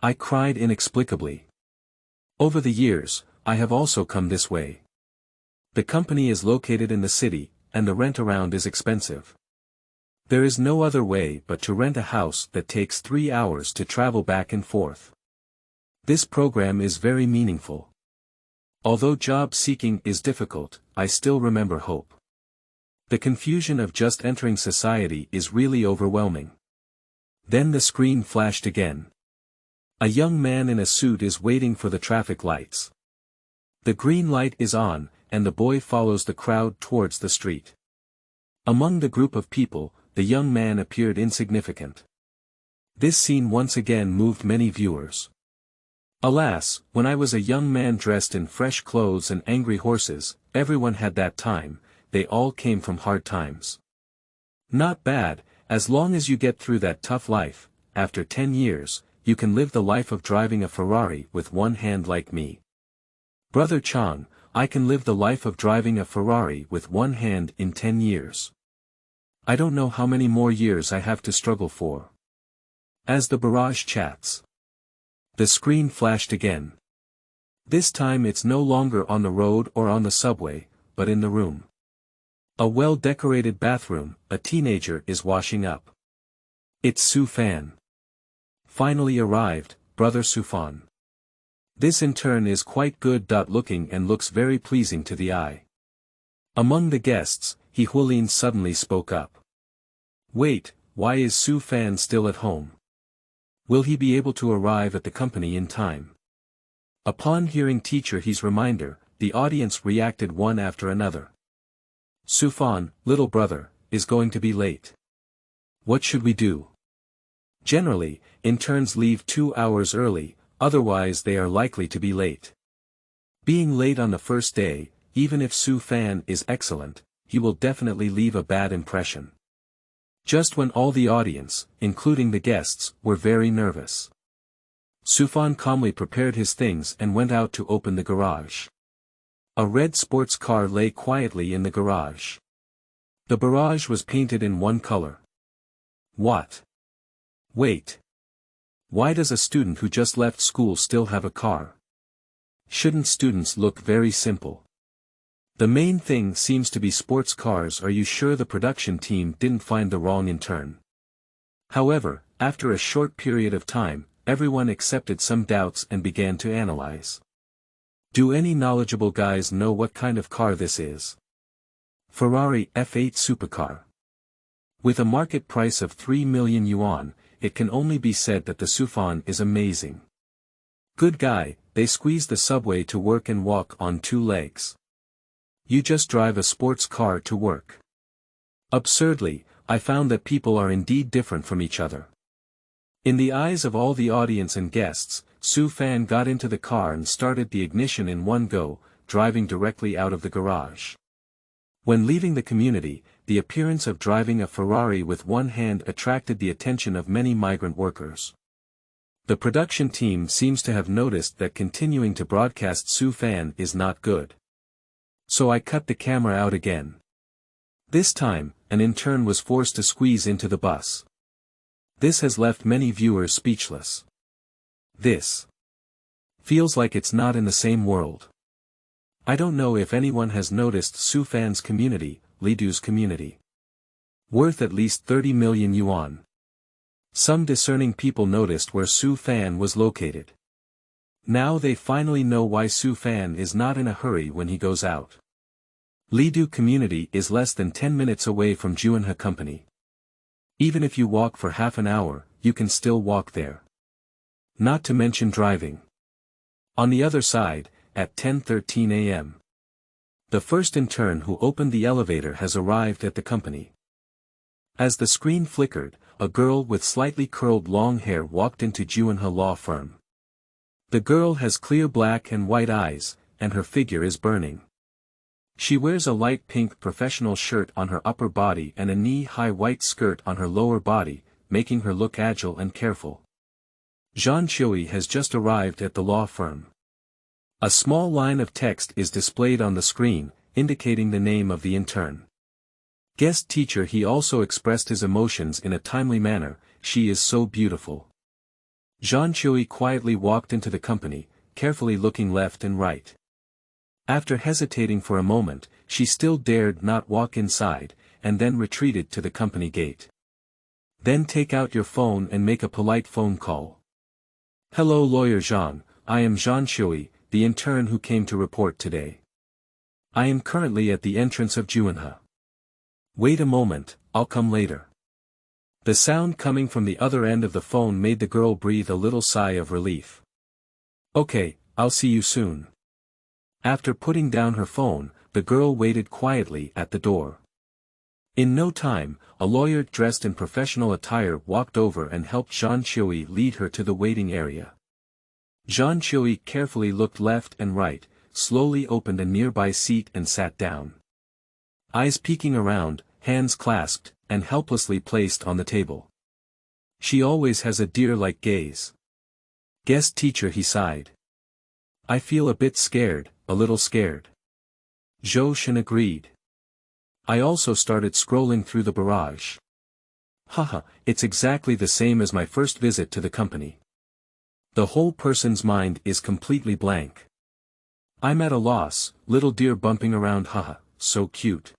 I cried inexplicably. Over the years, I have also come this way. The company is located in the city, and the rent around is expensive. There is no other way but to rent a house that takes 3 hours to travel back and forth. This program is very meaningful. Although job seeking is difficult, I still remember hope. The confusion of just entering society is really overwhelming. Then the screen flashed again. A young man in a suit is waiting for the traffic lights. The green light is on, and the boy follows the crowd towards the street. Among the group of people, the young man appeared insignificant. This scene once again moved many viewers. Alas, when I was a young man dressed in fresh clothes and angry horses, everyone had that time, they all came from hard times. Not bad, as long as you get through that tough life, after 10 years, you can live the life of driving a Ferrari with one hand like me. Brother Chang, I can live the life of driving a Ferrari with one hand in 10 years. I don't know how many more years I have to struggle for. As the barrage chats. The screen flashed again. This time it's no longer on the road or on the subway, but in the room. A well-decorated bathroom, a teenager is washing up. It's Su Fan. Finally arrived, brother Sufan. This intern is quite good looking and looks very pleasing to the eye. Among the guests, Hualin suddenly spoke up. Wait, why is Su Fan still at home? Will he be able to arrive at the company in time? Upon hearing teacher He's reminder, the audience reacted one after another. Sufan, little brother, is going to be late. What should we do? Generally, interns leave 2 hours early, otherwise they are likely to be late. Being late on the first day, even if Su Fan is excellent, he will definitely leave a bad impression. Just when all the audience, including the guests, were very nervous. Sufan calmly prepared his things and went out to open the garage. A red sports car lay quietly in the garage. The barrage was painted in one color. What? Wait. Why does a student who just left school still have a car? Shouldn't students look very simple? The main thing seems to be sports cars. Are you sure the production team didn't find the wrong intern? However, after a short period of time, everyone accepted some doubts and began to analyze. Do any knowledgeable guys know what kind of car this is? Ferrari F8 supercar. With a market price of 3 million yuan, it can only be said that the Sufan is amazing. Good guy, they squeeze the subway to work and walk on 2 legs. You just drive a sports car to work. Absurdly, I found that people are indeed different from each other. In the eyes of all the audience and guests, Su Fan got into the car and started the ignition in one go, driving directly out of the garage. When leaving the community, the appearance of driving a Ferrari with one hand attracted the attention of many migrant workers. The production team seems to have noticed that continuing to broadcast Su Fan is not good. So I cut the camera out again. This time, an intern was forced to squeeze into the bus. This has left many viewers speechless. This feels like it's not in the same world. I don't know if anyone has noticed Su Fan's community, Lidu's community. Worth at least 30 million yuan. Some discerning people noticed where Su Fan was located. Now they finally know why Su Fan is not in a hurry when he goes out. Lidu community is less than 10 minutes away from Juanha company. Even if you walk for half an hour, you can still walk there. Not to mention driving. On the other side, at 10:13 a.m. the first intern who opened the elevator has arrived at the company. As the screen flickered, a girl with slightly curled long hair walked into Juanha law firm. The girl has clear black and white eyes, and her figure is burning. She wears a light pink professional shirt on her upper body and a knee-high white skirt on her lower body, making her look agile and careful. Zhang Qiui has just arrived at the law firm. A small line of text is displayed on the screen, indicating the name of the intern. Guest teacher He also expressed his emotions in a timely manner. She is so beautiful. Zhang Qiui quietly walked into the company, carefully looking left and right. After hesitating for a moment, she still dared not walk inside, and then retreated to the company gate. Then take out your phone and make a polite phone call. Hello Lawyer Zhang, I am Zhang Qiui, the intern who came to report today. I am currently at the entrance of Juanha. Wait a moment, I'll come later. The sound coming from the other end of the phone made the girl breathe a little sigh of relief. Okay, I'll see you soon. After putting down her phone, the girl waited quietly at the door. In no time, a lawyer dressed in professional attire walked over and helped Zhang Qiui lead her to the waiting area. Zhang Qiui carefully looked left and right, slowly opened a nearby seat and sat down. Eyes peeking around, hands clasped, and helplessly placed on the table. She always has a deer-like gaze. Guest teacher He sighed. I feel a bit scared, a little scared. Zhou Shen agreed. I also started scrolling through the barrage. Haha, it's exactly the same as my first visit to the company. The whole person's mind is completely blank. I'm at a loss, little deer bumping around, haha, so cute.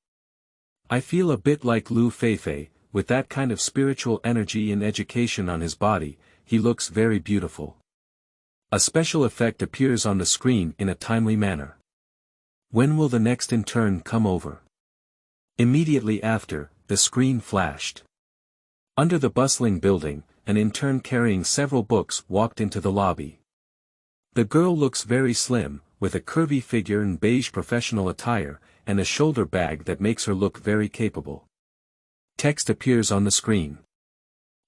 I feel a bit like Lu Feifei, with that kind of spiritual energy and education on his body, he looks very beautiful. A special effect appears on the screen in a timely manner. When will the next intern come over? Immediately after, the screen flashed. Under the bustling building, an intern carrying several books walked into the lobby. The girl looks very slim, with a curvy figure in beige professional attire, and a shoulder bag that makes her look very capable. Text appears on the screen.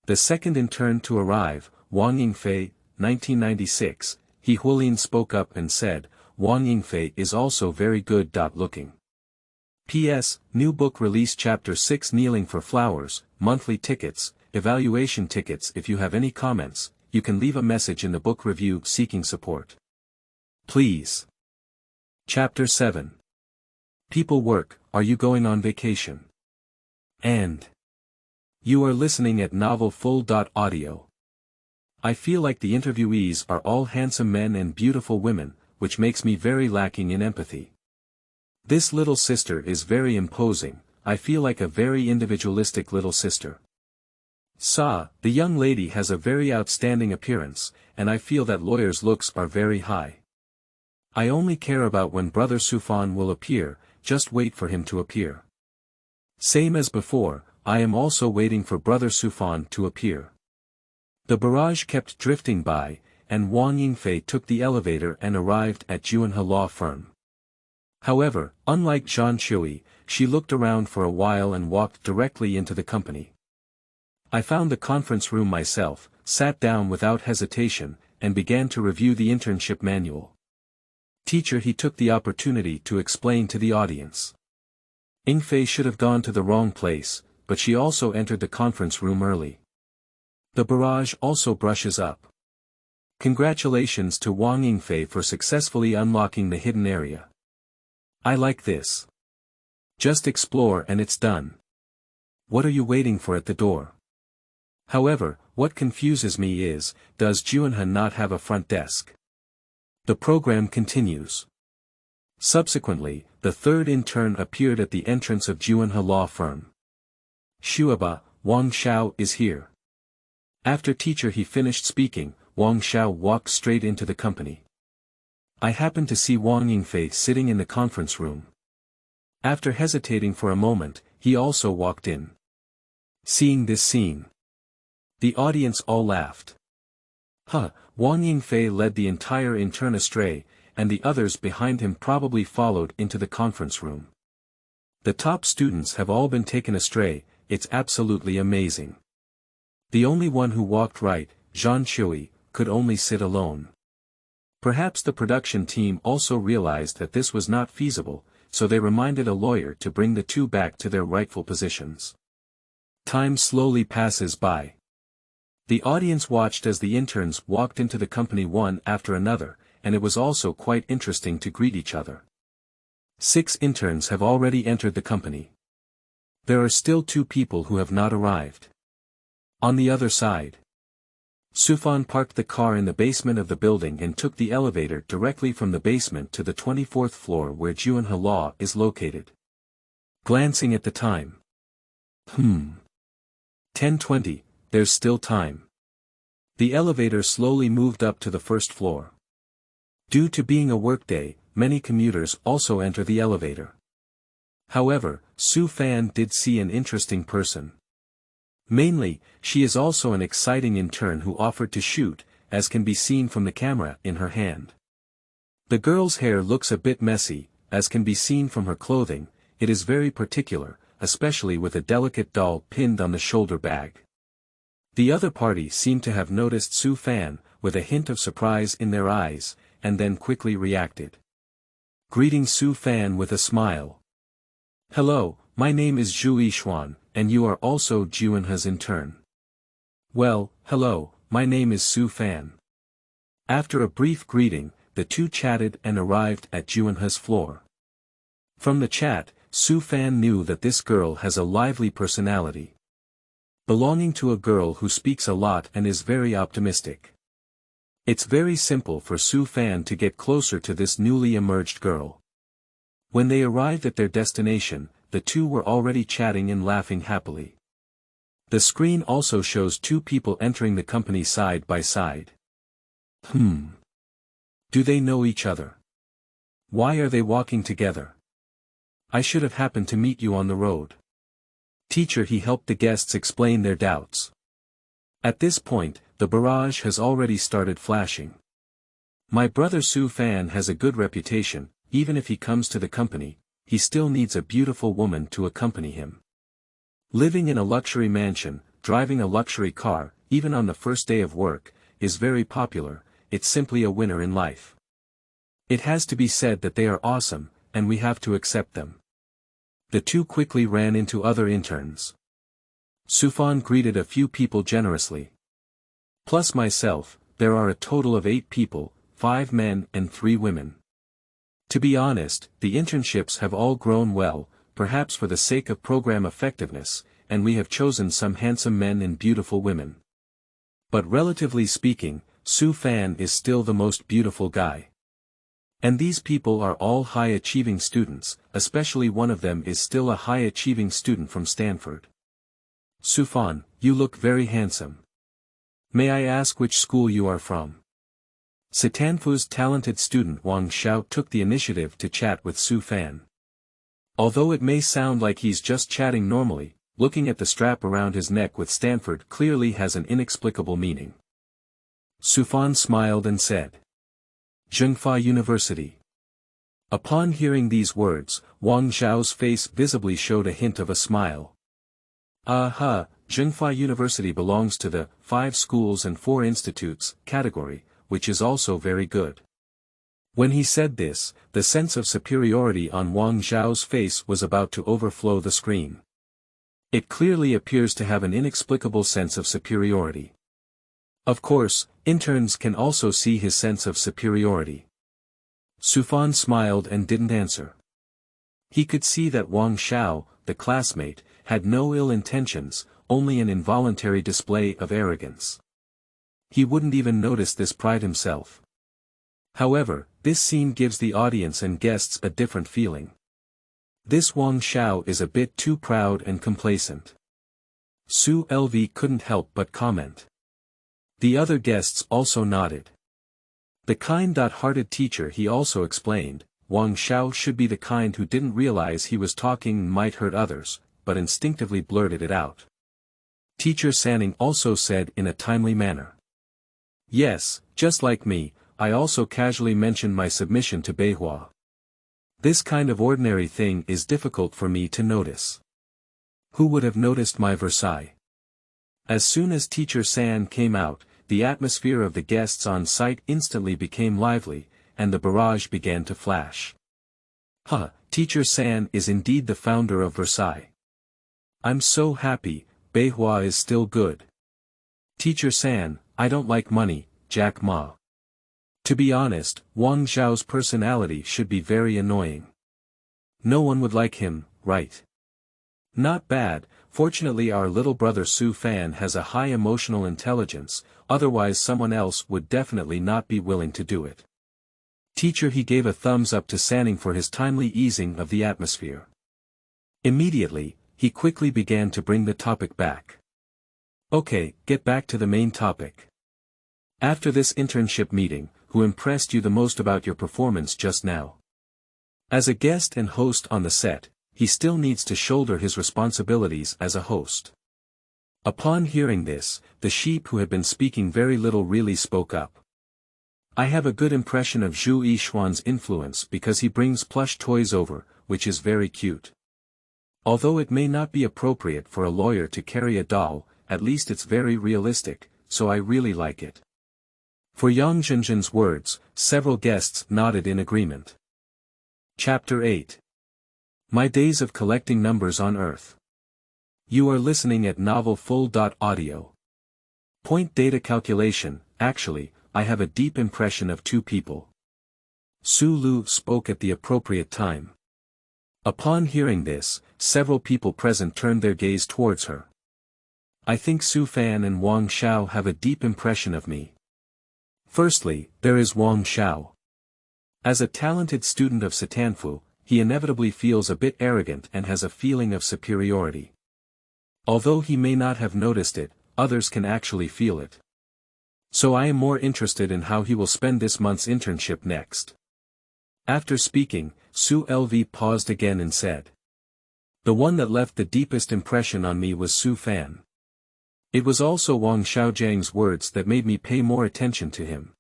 The second intern to arrive, Wang Yingfei, 1996, He Huolin spoke up and said, Wang Yingfei is also very good. Looking. P.S. New book release Chapter 6 Kneeling for Flowers, monthly tickets, evaluation tickets. If you have any comments, you can leave a message in the book review seeking support. Please. Chapter 7. People work, are you going on vacation? And. You are listening at Novel Full. Audio. I feel like the interviewees are all handsome men and beautiful women, which makes me very lacking in empathy. This little sister is very imposing, I feel like a very individualistic little sister. The young lady has a very outstanding appearance, and I feel that lawyer's looks are very high. I only care about when Brother Sufan will appear, just wait for him to appear. Same as before, I am also waiting for Brother Sufan to appear. The barrage kept drifting by, and Wang Yingfei took the elevator and arrived at Juanhe Law Firm. However, unlike Zhan Shui, she looked around for a while and walked directly into the company. I found the conference room myself, sat down without hesitation, and began to review the internship manual. Teacher, he took the opportunity to explain to the audience. Yingfei should have gone to the wrong place, but she also entered the conference room early. The barrage also brushes up. Congratulations to Wang Yingfei for successfully unlocking the hidden area. I like this. Just explore and it's done. What are you waiting for at the door? However, what confuses me is, does Juanhe not have a front desk? The program continues. Subsequently, the third intern appeared at the entrance of Juanhe Law Firm. Shuaba, Wang Xiao is here. After teacher he finished speaking, Wang Xiao walked straight into the company. I happened to see Wang Yingfei sitting in the conference room. After hesitating for a moment, he also walked in. Seeing this scene, the audience all laughed. Wang Yingfei led the entire intern astray, and the others behind him probably followed into the conference room. The top students have all been taken astray, it's absolutely amazing. The only one who walked right, Zhan Shui, could only sit alone. Perhaps the production team also realized that this was not feasible, so they reminded a lawyer to bring the two back to their rightful positions. Time slowly passes by. The audience watched as the interns walked into the company one after another, and it was also quite interesting to greet each other. 6 interns have already entered the company. There are still 2 people who have not arrived. On the other side, Sufan parked the car in the basement of the building and took the elevator directly from the basement to the 24th floor where Juanhe Law is located. Glancing at the time. 10:20, there's still time. The elevator slowly moved up to the first floor. Due to being a workday, many commuters also enter the elevator. However, Su Fan did see an interesting person. Mainly, she is also an exciting intern who offered to shoot, as can be seen from the camera in her hand. The girl's hair looks a bit messy, as can be seen from her clothing, it is very particular, especially with a delicate doll pinned on the shoulder bag. The other party seemed to have noticed Su Fan, with a hint of surprise in their eyes, and then quickly reacted. Greeting Su Fan with a smile. Hello, my name is Zhu Yixuan, and you are also Juanhe's intern. Well, hello, my name is Su Fan. After a brief greeting, the two chatted and arrived at Juanhe's floor. From the chat, Su Fan knew that this girl has a lively personality. Belonging to a girl who speaks a lot and is very optimistic. It's very simple for Su Fan to get closer to this newly emerged girl. When they arrived at their destination, the two were already chatting and laughing happily. The screen also shows two people entering the company side by side. Do they know each other? Why are they walking together? I should have happened to meet you on the road. Teacher, he helped the guests explain their doubts. At this point, the barrage has already started flashing. My brother Su Fan has a good reputation. Even if he comes to the company, he still needs a beautiful woman to accompany him. Living in a luxury mansion, driving a luxury car, even on the first day of work, is very popular. It's simply a winner in life. It has to be said that they are awesome, and we have to accept them. The two quickly ran into other interns. Sufan greeted a few people generously. Plus myself, there are a total of 8 people, 5 men and 3 women. To be honest, the internships have all grown well, perhaps for the sake of program effectiveness, and we have chosen some handsome men and beautiful women. But relatively speaking, Su Fan is still the most beautiful guy. And these people are all high-achieving students, especially one of them is still a high-achieving student from Stanford. Sufan, you look very handsome. May I ask which school you are from? Sitanfu's talented student Wang Xiao took the initiative to chat with Su Fan. Although it may sound like he's just chatting normally, looking at the strap around his neck with Stanford clearly has an inexplicable meaning. Sufan smiled and said, Zhengfa University. Upon hearing these words, Wang Xiao's face visibly showed a hint of a smile. Zhengfa University belongs to the 5 schools and 4 institutes category, which is also very good. When he said this, the sense of superiority on Wang Xiao's face was about to overflow the screen. It clearly appears to have an inexplicable sense of superiority. Of course, interns can also see his sense of superiority. Sufan smiled and didn't answer. He could see that Wang Xiao, the classmate, had no ill intentions, only an involuntary display of arrogance. He wouldn't even notice this pride himself. However, this scene gives the audience and guests a different feeling. This Wang Xiao is a bit too proud and complacent. Su Lv couldn't help but comment. The other guests also nodded. The kind-hearted teacher he also explained, Wang Xiao should be the kind who didn't realize he was talking and might hurt others, but instinctively blurted it out. Teacher Sanning also said in a timely manner. Yes, just like me, I also casually mentioned my submission to Beihua. This kind of ordinary thing is difficult for me to notice. Who would have noticed my Versailles? As soon as Teacher San came out, the atmosphere of the guests on site instantly became lively, and the barrage began to flash. Teacher San is indeed the founder of Versailles. I'm so happy, Beihua is still good. Teacher San, I don't like money, Jack Ma. To be honest, Wang Xiao's personality should be very annoying. No one would like him, right? Not bad, fortunately our little brother Su Fan has a high emotional intelligence, otherwise someone else would definitely not be willing to do it. Teacher, he gave a thumbs up to Sanning for his timely easing of the atmosphere. Immediately, he quickly began to bring the topic back. Okay, get back to the main topic. After this internship meeting, who impressed you the most about your performance just now? As a guest and host on the set, he still needs to shoulder his responsibilities as a host. Upon hearing this, the sheep who had been speaking very little really spoke up. I have a good impression of Zhu Yixuan's influence because he brings plush toys over, which is very cute. Although it may not be appropriate for a lawyer to carry a doll, at least it's very realistic, so I really like it. For Yang Zhenzhen's words, several guests nodded in agreement. Chapter 8. My Days of Collecting Numbers on Earth. You are listening at Novel Full.audio. Point data calculation. Actually, I have a deep impression of 2 people. Su Lu spoke at the appropriate time. Upon hearing this, several people present turned their gaze towards her. I think Su Fan and Wang Xiao have a deep impression of me. Firstly, there is Wang Xiao. As a talented student of Satanfu, he inevitably feels a bit arrogant and has a feeling of superiority. Although he may not have noticed it, others can actually feel it. So I am more interested in how he will spend this month's internship next. After speaking, Su LV paused again and said. The one that left the deepest impression on me was Su Fan. It was also Wang Xiaojiang's words that made me pay more attention to him.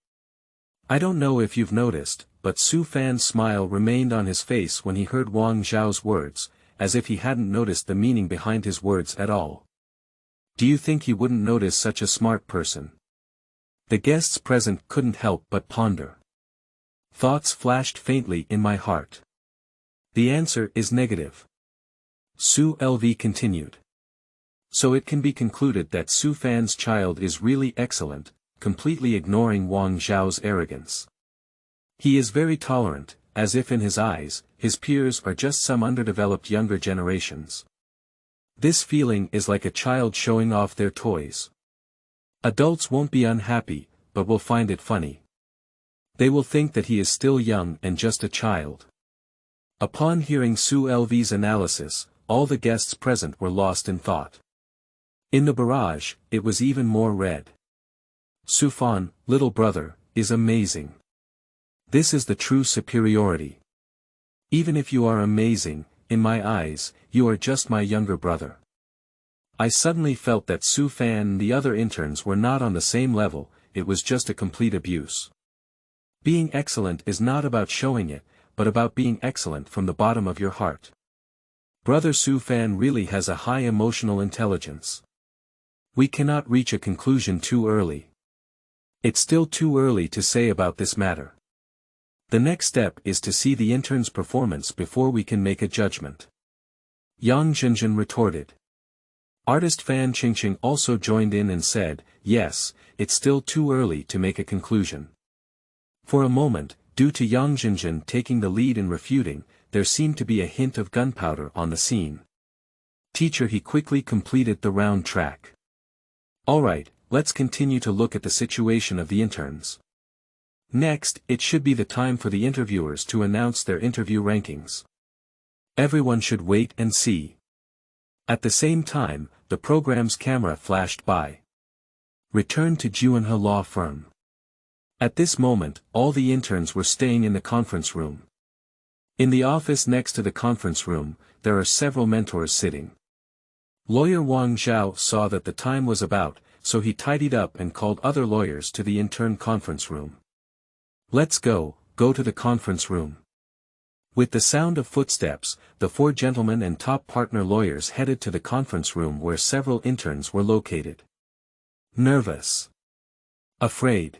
I don't know if you've noticed, but Su Fan's smile remained on his face when he heard Wang Xiao's words, as if he hadn't noticed the meaning behind his words at all. Do you think he wouldn't notice such a smart person? The guests present couldn't help but ponder. Thoughts flashed faintly in my heart. The answer is negative. Su LV continued. So it can be concluded that Su Fan's child is really excellent, completely ignoring Wang Xiao's arrogance. He is very tolerant, as if in his eyes, his peers are just some underdeveloped younger generations. This feeling is like a child showing off their toys. Adults won't be unhappy, but will find it funny. They will think that he is still young and just a child. Upon hearing Su LV's analysis, all the guests present were lost in thought. In the barrage, it was even more red. Su Fan, little brother, is amazing. This is the true superiority. Even if you are amazing, in my eyes, you are just my younger brother. I suddenly felt that Su Fan and the other interns were not on the same level, it was just a complete abuse. Being excellent is not about showing it, but about being excellent from the bottom of your heart. Brother Su Fan really has a high emotional intelligence. We cannot reach a conclusion too early. It's still too early to say about this matter. The next step is to see the intern's performance before we can make a judgment. Yang Zhenzhen retorted. Artist Fan Qingqing also joined in and said, yes, it's still too early to make a conclusion. For a moment, due to Yang Zhenzhen taking the lead in refuting, there seemed to be a hint of gunpowder on the scene. Teacher, he quickly completed the round track. Alright, let's continue to look at the situation of the interns. Next, it should be the time for the interviewers to announce their interview rankings. Everyone should wait and see. At the same time, the program's camera flashed by. Return to Juanhe Law Firm. At this moment, all the interns were staying in the conference room. In the office next to the conference room, there are several mentors sitting. Lawyer Wang Xiao saw that the time was about, so he tidied up and called other lawyers to the intern conference room. Let's go to the conference room. With the sound of footsteps, the four gentlemen and top partner lawyers headed to the conference room where several interns were located. Nervous. Afraid.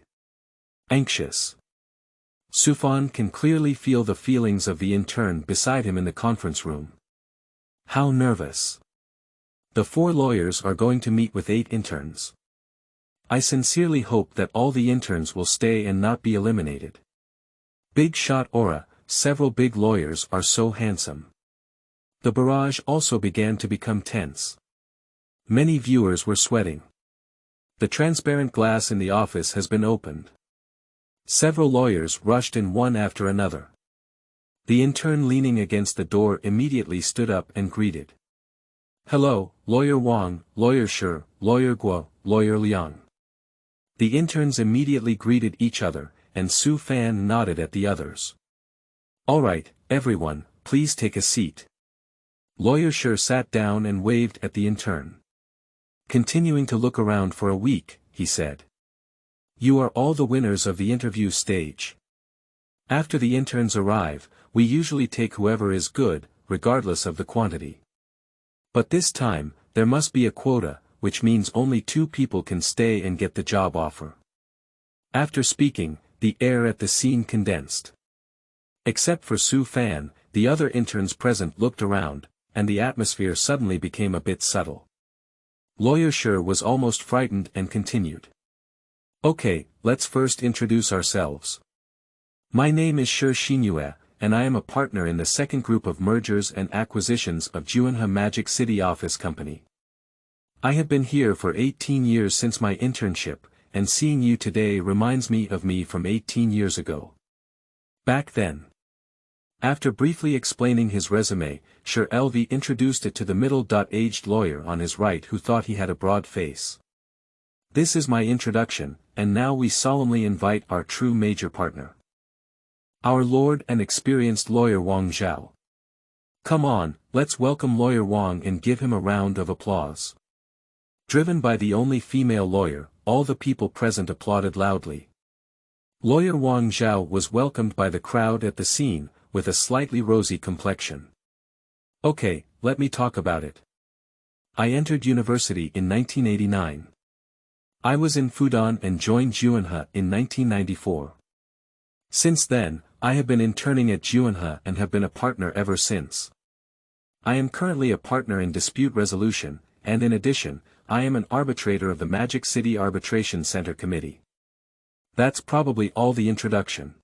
Anxious. Su Fan can clearly feel the feelings of the intern beside him in the conference room. How nervous. The four lawyers are going to meet with 8 interns. I sincerely hope that all the interns will stay and not be eliminated. Big shot aura, several big lawyers are so handsome. The barrage also began to become tense. Many viewers were sweating. The transparent glass in the office has been opened. Several lawyers rushed in one after another. The intern leaning against the door immediately stood up and greeted. Hello, Lawyer Wang, Lawyer Shi, Lawyer Guo, Lawyer Liang. The interns immediately greeted each other, and Su Fan nodded at the others. Alright, everyone, please take a seat. Lawyer Shi sat down and waved at the intern. Continuing to look around for a week, he said. You are all the winners of the interview stage. After the interns arrive, we usually take whoever is good, regardless of the quantity. But this time, there must be a quota, which means only 2 people can stay and get the job offer. After speaking, the air at the scene condensed. Except for Su Fan, the other interns present looked around, and the atmosphere suddenly became a bit subtle. Lawyer Shi was almost frightened and continued. Okay, let's first introduce ourselves. My name is Shi Xinyue, and I am a partner in the second group of mergers and acquisitions of Junha Magic City Office Company. I have been here for 18 years since my internship, and seeing you today reminds me of me from 18 years ago. Back then. After briefly explaining his resume, Sir LV introduced it to the middle-aged lawyer on his right who thought he had a broad face. This is my introduction, and now we solemnly invite our true major partner. Our lord and experienced lawyer Wang Zhao. Come on, let's welcome lawyer Wang and give him a round of applause. Driven by the only female lawyer, all the people present applauded loudly. Lawyer Wang Zhao was welcomed by the crowd at the scene, with a slightly rosy complexion. Okay, let me talk about it. I entered university in 1989. I was in Fudan and joined Junha in 1994. Since then, I have been interning at Junha and have been a partner ever since. I am currently a partner in dispute resolution, and in addition, I am an arbitrator of the Magic City Arbitration Center Committee. That's probably all the introduction.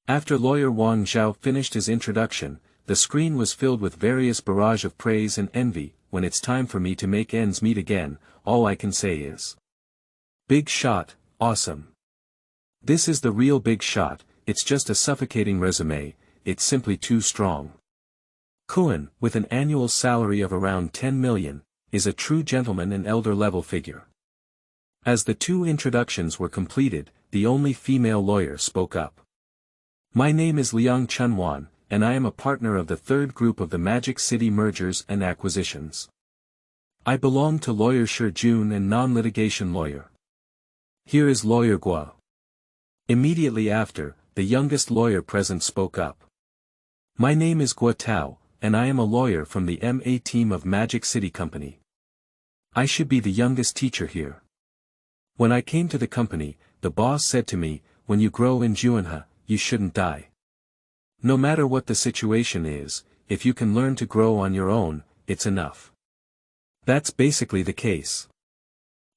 After lawyer Wang Zhao finished his introduction, the screen was filled with various barrage of praise and envy. When it's time for me to make ends meet again, all I can say is, big shot, awesome. This is the real big shot, it's just a suffocating resume, it's simply too strong. Kuan, with an annual salary of around 10 million, is a true gentleman and elder-level figure. As the two introductions were completed, the only female lawyer spoke up. My name is Liang Chunwan, and I am a partner of the third group of the Magic City Mergers and Acquisitions. I belong to lawyer Shi Jun and non-litigation lawyer. Here is lawyer Guo. Immediately after, the youngest lawyer present spoke up. My name is Guo Tao, and I am a lawyer from the MA team of Magic City Company. I should be the youngest teacher here. When I came to the company, the boss said to me, when you grow in Junha, you shouldn't die. No matter what the situation is, if you can learn to grow on your own, it's enough. That's basically the case.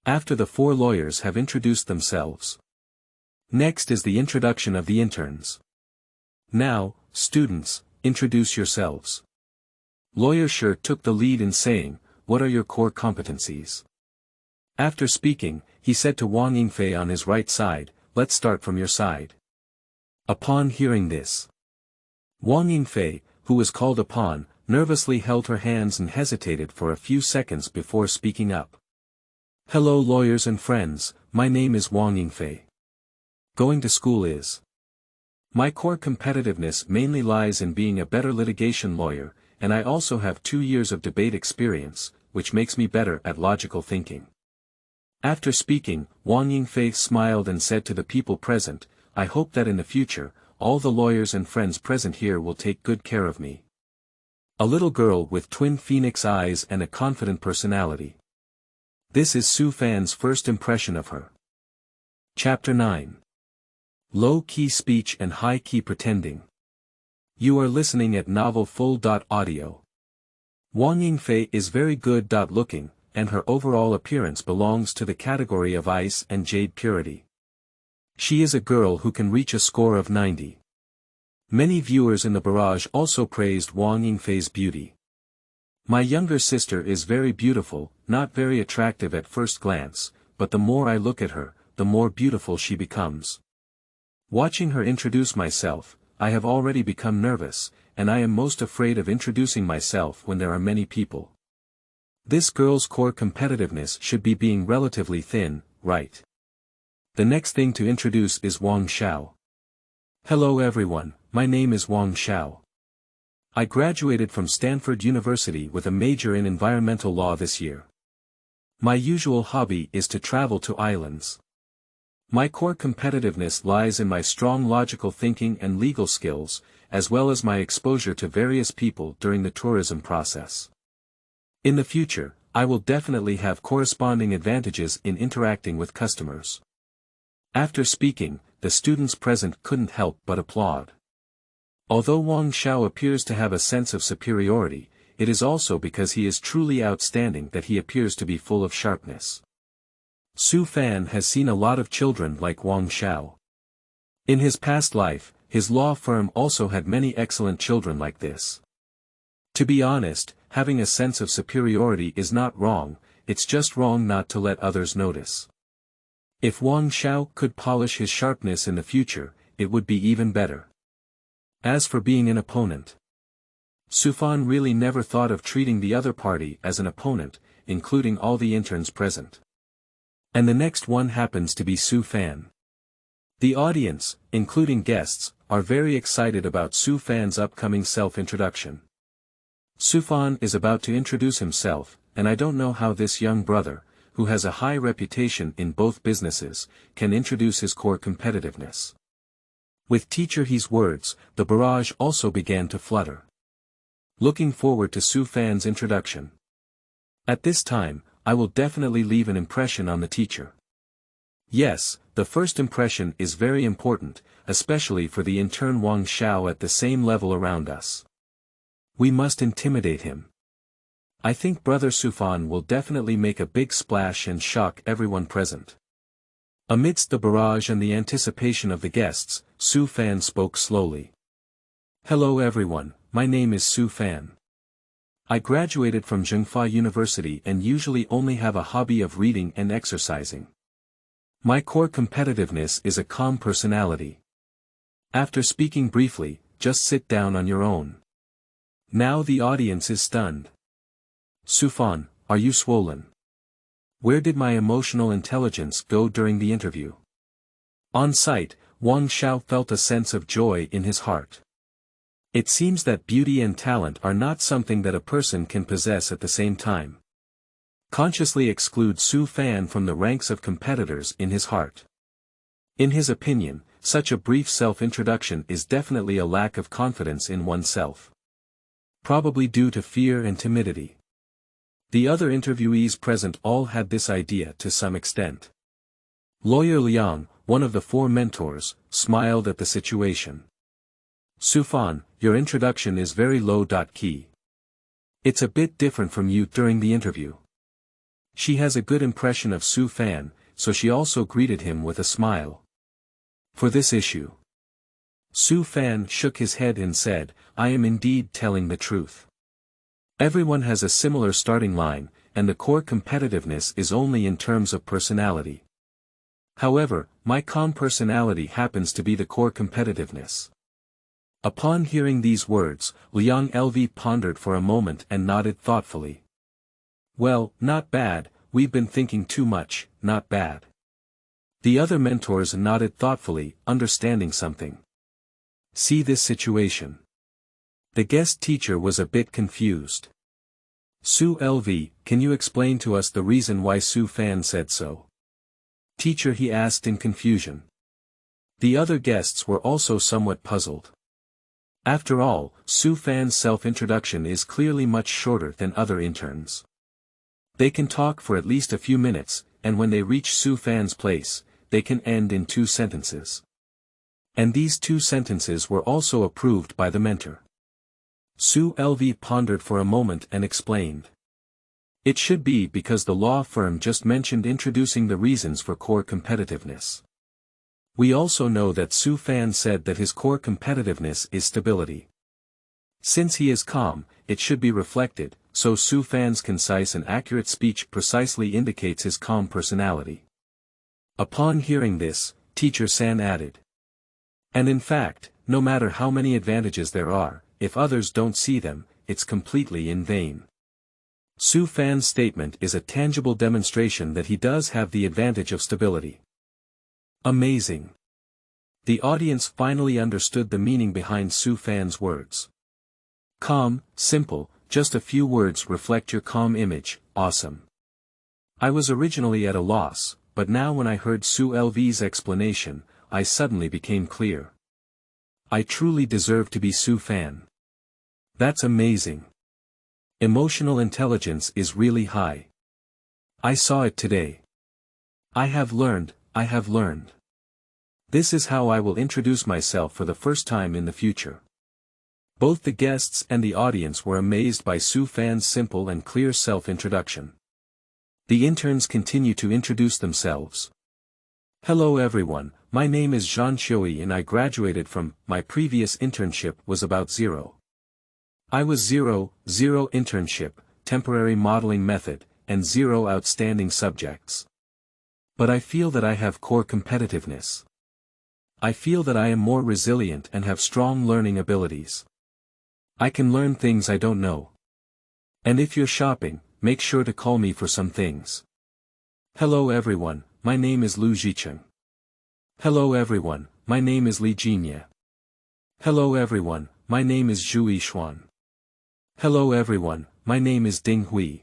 After the four lawyers have introduced themselves. Next is the introduction of the interns. Now, students, introduce yourselves. Lawyer Shi took the lead in saying, what are your core competencies? After speaking, he said to Wang Yingfei on his right side, let's start from your side. Upon hearing this, Wang Yingfei, who was called upon, nervously held her hands and hesitated for a few seconds before speaking up. Hello lawyers and friends, my name is Wang Yingfei. Going to school is. My core competitiveness mainly lies in being a better litigation lawyer, and I also have 2 years of debate experience, which makes me better at logical thinking. After speaking, Wang Yingfei smiled and said to the people present, I hope that in the future, all the lawyers and friends present here will take good care of me. A little girl with twin phoenix eyes and a confident personality. This is Su Fan's first impression of her. Chapter 9. Low-key speech and high-key pretending. You are listening at Novel Full.audio. Wang Yingfei is very good. Looking, and her overall appearance belongs to the category of ice and jade purity. She is a girl who can reach a score of 90. Many viewers in the barrage also praised Wang Yingfei's beauty. My younger sister is very beautiful, not very attractive at first glance, but the more I look at her, the more beautiful she becomes. Watching her introduce myself, I have already become nervous, and I am most afraid of introducing myself when there are many people. This girl's core competitiveness should be being relatively thin, right? The next thing to introduce is Wang Xiao. Hello everyone, my name is Wang Xiao. I graduated from Stanford University with a major in environmental law this year. My usual hobby is to travel to islands. My core competitiveness lies in my strong logical thinking and legal skills, as well as my exposure to various people during the tourism process. In the future, I will definitely have corresponding advantages in interacting with customers. After speaking, the students present couldn't help but applaud. Although Wang Xiao appears to have a sense of superiority, it is also because he is truly outstanding that he appears to be full of sharpness. Su Fan has seen a lot of children like Wang Xiao. In his past life, his law firm also had many excellent children like this. To be honest, having a sense of superiority is not wrong, it's just wrong not to let others notice. If Wang Xiao could polish his sharpness in the future, it would be even better. As for being an opponent, Su Fan really never thought of treating the other party as an opponent, including all the interns present. And the next one happens to be Su Fan. The audience, including guests, are very excited about Su Fan's upcoming self-introduction. Su Fan is about to introduce himself, and I don't know how this young brother, who has a high reputation in both businesses, can introduce his core competitiveness. With Teacher He's words, the barrage also began to flutter. Looking forward to Su Fan's introduction. At this time, I will definitely leave an impression on the teacher. Yes, the first impression is very important, especially for the intern Wang Xiao at the same level around us. We must intimidate him. I think Brother Su Fan will definitely make a big splash and shock everyone present. Amidst the barrage and the anticipation of the guests, Su Fan spoke slowly. Hello everyone, my name is Su Fan. I graduated from Zhengfa University and usually only have a hobby of reading and exercising. My core competitiveness is a calm personality. After speaking briefly, just sit down on your own. Now the audience is stunned. Su Fan, are you swollen? Where did my emotional intelligence go during the interview? On sight, Wang Xiao felt a sense of joy in his heart. It seems that beauty and talent are not something that a person can possess at the same time. Consciously exclude Su Fan from the ranks of competitors in his heart. In his opinion, such a brief self-introduction is definitely a lack of confidence in oneself. Probably due to fear and timidity. The other interviewees present all had this idea to some extent. Lawyer Liang, one of the four mentors, smiled at the situation. Su Fan, your introduction is very low-key. It's a bit different from you during the interview. She has a good impression of Su Fan, so she also greeted him with a smile. For this issue, Su Fan shook his head and said, I am indeed telling the truth. Everyone has a similar starting line, and the core competitiveness is only in terms of personality. However, my calm personality happens to be the core competitiveness. Upon hearing these words, Liang LV pondered for a moment and nodded thoughtfully. Well, not bad, we've been thinking too much, not bad. The other mentors nodded thoughtfully, understanding something. See this situation. The guest teacher was a bit confused. Su LV, can you explain to us the reason why Su Fan said so? Teacher, he asked in confusion. The other guests were also somewhat puzzled. After all, Su Fan's self-introduction is clearly much shorter than other interns. They can talk for at least a few minutes, and when they reach Su Fan's place, they can end in 2 sentences. And these 2 sentences were also approved by the mentor. Su LV pondered for a moment and explained. It should be because the law firm just mentioned introducing the reasons for core competitiveness. We also know that Su Fan said that his core competitiveness is stability. Since he is calm, it should be reflected, so Su Fan's concise and accurate speech precisely indicates his calm personality. Upon hearing this, Teacher San added. And in fact, no matter how many advantages there are, if others don't see them, it's completely in vain. Su Fan's statement is a tangible demonstration that he does have the advantage of stability. Amazing. The audience finally understood the meaning behind Su Fan's words. Calm, simple, just a few words reflect your calm image, awesome. I was originally at a loss, but now when I heard Su LV's explanation, I suddenly became clear. I truly deserve to be Su Fan. That's amazing. Emotional intelligence is really high. I saw it today. I have learned. This is how I will introduce myself for the first time in the future. Both the guests and the audience were amazed by Su Fan's simple and clear self-introduction. The interns continue to introduce themselves. Hello everyone, my name is Jean Choi and I graduated from, my previous internship was about 0. I was 0 internship, temporary modeling method, and 0 outstanding subjects. But I feel that I have core competitiveness. I feel that I am more resilient and have strong learning abilities. I can learn things I don't know. And if you're shopping, make sure to call me for some things. Hello everyone, my name is Lu Jicheng. Hello everyone, my name is Li Jinya. Hello everyone, my name is Zhu Yishuan. Hello everyone, my name is Ding Hui.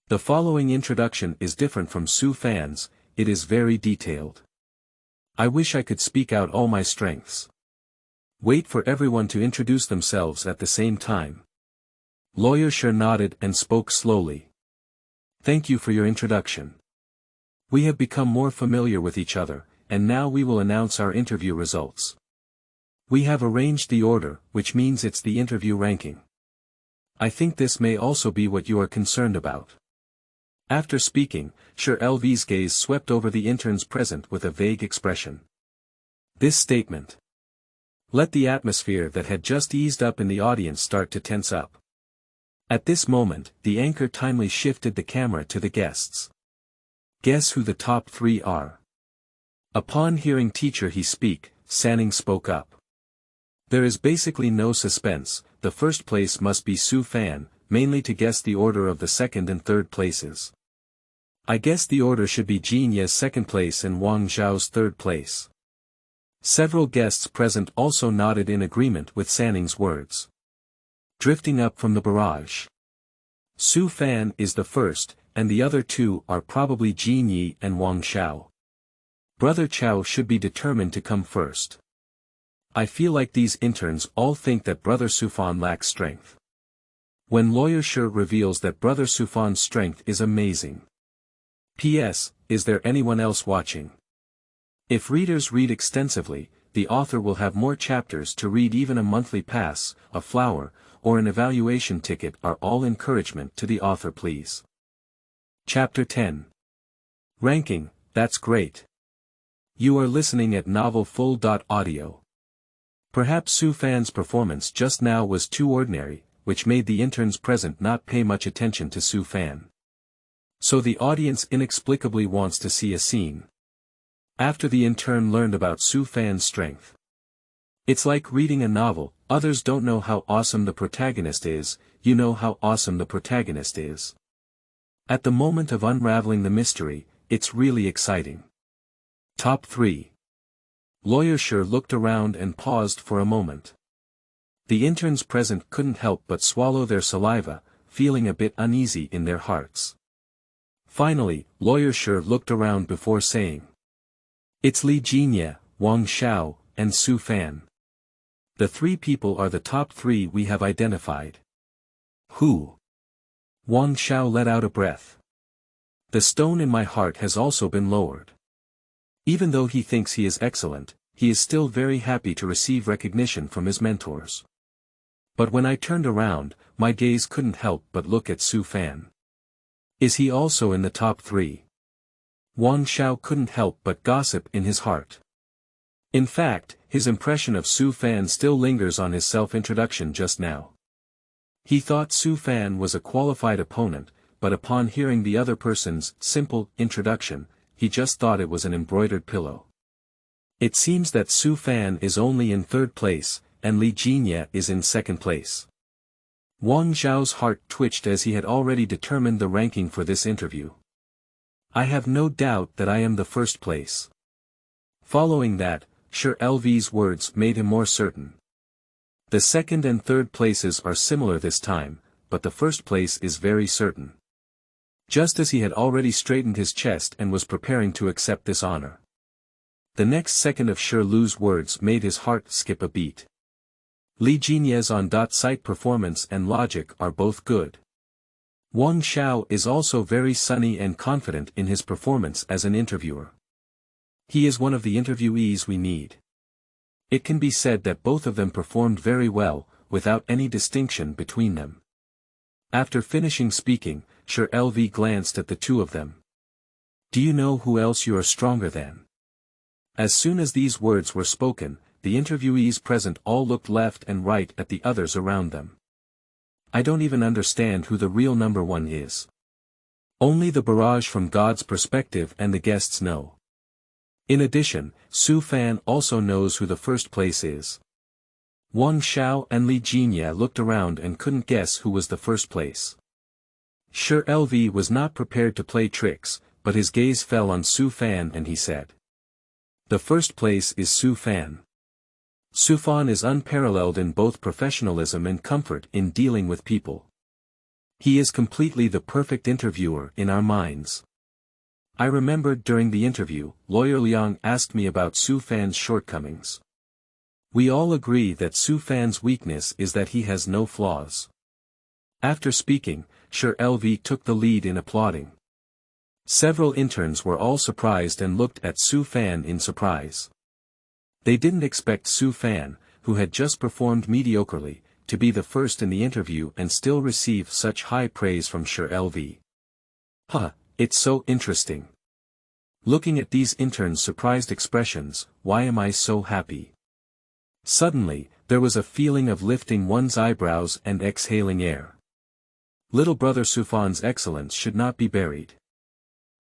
The following introduction is different from Su Fan's, it is very detailed. I wish I could speak out all my strengths. Wait for everyone to introduce themselves at the same time. Lawyer Sher nodded and spoke slowly. Thank you for your introduction. We have become more familiar with each other, and now we will announce our interview results. We have arranged the order, which means it's the interview ranking. I think this may also be what you are concerned about. After speaking, Sher LV's gaze swept over the interns present with a vague expression. This statement. Let the atmosphere that had just eased up in the audience start to tense up. At this moment, the anchor timely shifted the camera to the guests. Guess who the top 3 are? Upon hearing teacher he speak, Sanning spoke up. There is basically no suspense, the first place must be Su Fan, mainly to guess the order of the second and third places. I guess the order should be Jin Ye's second place and Wang Zhao's third place. Several guests present also nodded in agreement with Sanning's words. Drifting up from the barrage. Su Fan is the first, and the other 2 are probably Jin Yi and Wang Xiao. Brother Chao should be determined to come first. I feel like these interns all think that Brother Sufan lacks strength. When Lawyer Sher reveals that Brother Sufan's strength is amazing. P.S. Is there anyone else watching? If readers read extensively, the author will have more chapters to read. Even a monthly pass, a flower, or an evaluation ticket are all encouragement to the author, please. Chapter 10. Ranking, that's great. You are listening at novelfull.audio. Perhaps Su Fan's performance just now was too ordinary, which made the interns present not pay much attention to Su Fan. So the audience inexplicably wants to see a scene. After the intern learned about Su Fan's strength. It's like reading a novel, others don't know how awesome the protagonist is, you know how awesome the protagonist is. At the moment of unraveling the mystery, it's really exciting. Top 3. Lawyer Sher looked around and paused for a moment. The interns present couldn't help but swallow their saliva, feeling a bit uneasy in their hearts. Finally, Lawyer Sher looked around before saying. It's Li Jinya, Wang Xiao, and Su Fan. The 3 people are the top 3 we have identified. Who? Wang Xiao let out a breath. The stone in my heart has also been lowered. Even though he thinks he is excellent, he is still very happy to receive recognition from his mentors. But when I turned around, my gaze couldn't help but look at Su Fan. Is he also in the top 3? Wang Xiao couldn't help but gossip in his heart. In fact, his impression of Su Fan still lingers on his self-introduction just now. He thought Su Fan was a qualified opponent, but upon hearing the other person's simple introduction, he just thought it was an embroidered pillow. It seems that Su Fan is only in 3rd place, and Li Jinya is in 2nd place. Wang Zhao's heart twitched as he had already determined the ranking for this interview. I have no doubt that I am the 1st place. Following that, Sher LV's words made him more certain. The 2nd and 3rd places are similar this time, but the 1st place is very certain. Just as he had already straightened his chest and was preparing to accept this honor. The next second of Sher Lu's words made his heart skip a beat. Li Jinya's on-site performance and logic are both good. Wang Xiao is also very sunny and confident in his performance as an interviewer. He is one of the interviewees we need. It can be said that both of them performed very well, without any distinction between them. After finishing speaking, Sher LV glanced at the 2 of them. Do you know who else you are stronger than? As soon as these words were spoken, the interviewees present all looked left and right at the others around them. I don't even understand who the real number one is. Only the barrage from God's perspective and the guests know. In addition, Su Fan also knows who the first place is. Wang Xiao and Li Jinya looked around and couldn't guess who was the first place. Sure, LV was not prepared to play tricks, but his gaze fell on Su Fan and he said, "The first place is Su Fan. Su Fan is unparalleled in both professionalism and comfort in dealing with people. He is completely the perfect interviewer in our minds." I remembered during the interview, Lawyer Liang asked me about Su Fan's shortcomings. We all agree that Su Fan's weakness is that he has no flaws. After speaking, Sure LV took the lead in applauding. Several interns were all surprised and looked at Su Fan in surprise. They didn't expect Su Fan, who had just performed mediocrely, to be the first in the interview and still receive such high praise from Sure LV. It's so interesting. Looking at these interns' surprised expressions, why am I so happy? Suddenly, there was a feeling of lifting one's eyebrows and exhaling air. Little brother Su Fan's excellence should not be buried.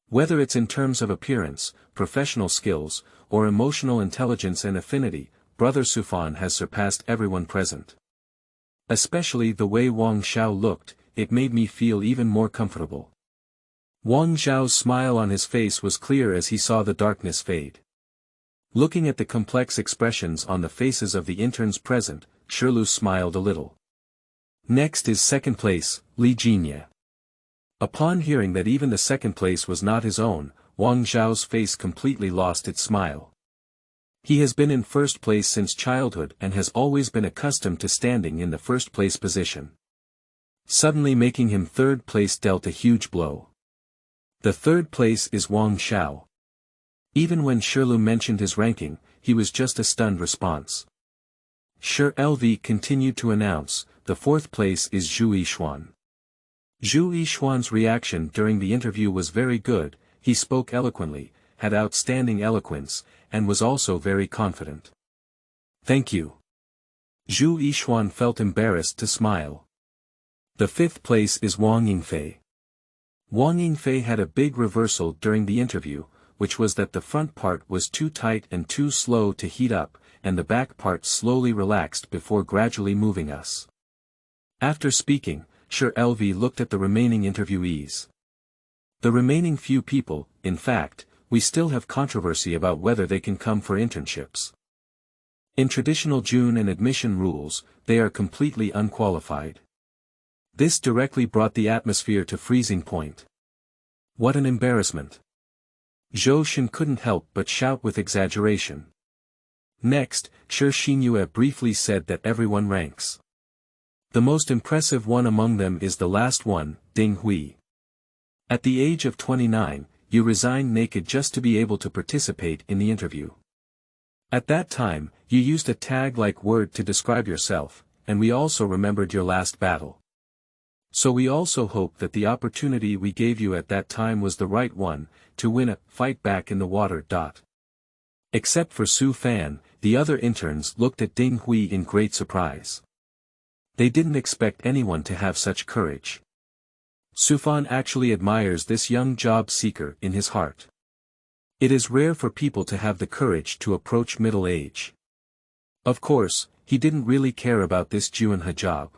Whether it's in terms of appearance, professional skills, or emotional intelligence and affinity, brother Su Fan has surpassed everyone present. Especially the way Wang Xiao looked, it made me feel even more comfortable. Wang Xiao's smile on his face was clear as he saw the darkness fade. Looking at the complex expressions on the faces of the interns present, Shirlu smiled a little. Next is second place, Li Jinya. Upon hearing that even the second place was not his own, Wang Xiao's face completely lost its smile. He has been in first place since childhood and has always been accustomed to standing in the first place position. Suddenly making him third place dealt a huge blow. The third place is Wang Xiao. Even when Shirlu mentioned his ranking, he was just a stunned response. Sure LV continued to announce, the fourth place is Zhu Yixuan. Zhu Yixuan's reaction during the interview was very good, he spoke eloquently, had outstanding eloquence, and was also very confident. Thank you. Zhu Yixuan felt embarrassed to smile. The fifth place is Wang Yingfei. Wang Yingfei had a big reversal during the interview, which was that the front part was too tight and too slow to heat up, and the back part slowly relaxed before gradually moving us. After speaking, Sure LV looked at the remaining interviewees. The remaining few people, in fact, we still have controversy about whether they can come for internships. In traditional June and admission rules, they are completely unqualified. This directly brought the atmosphere to freezing point. What an embarrassment. Zhou Shen couldn't help but shout with exaggeration. Next, Shi Xinyue briefly said that everyone ranks. The most impressive one among them is the last one, Ding Hui. At the age of 29, you resigned naked just to be able to participate in the interview. At that time, you used a tag-like word to describe yourself, and we also remembered your last battle. So we also hope that the opportunity we gave you at that time was the right one, to win a fight back in the water. Except for Su Fan, the other interns looked at Ding Hui in great surprise. They didn't expect anyone to have such courage. Su Fan actually admires this young job seeker in his heart. It is rare for people to have the courage to approach middle age. Of course, he didn't really care about this Juanha job.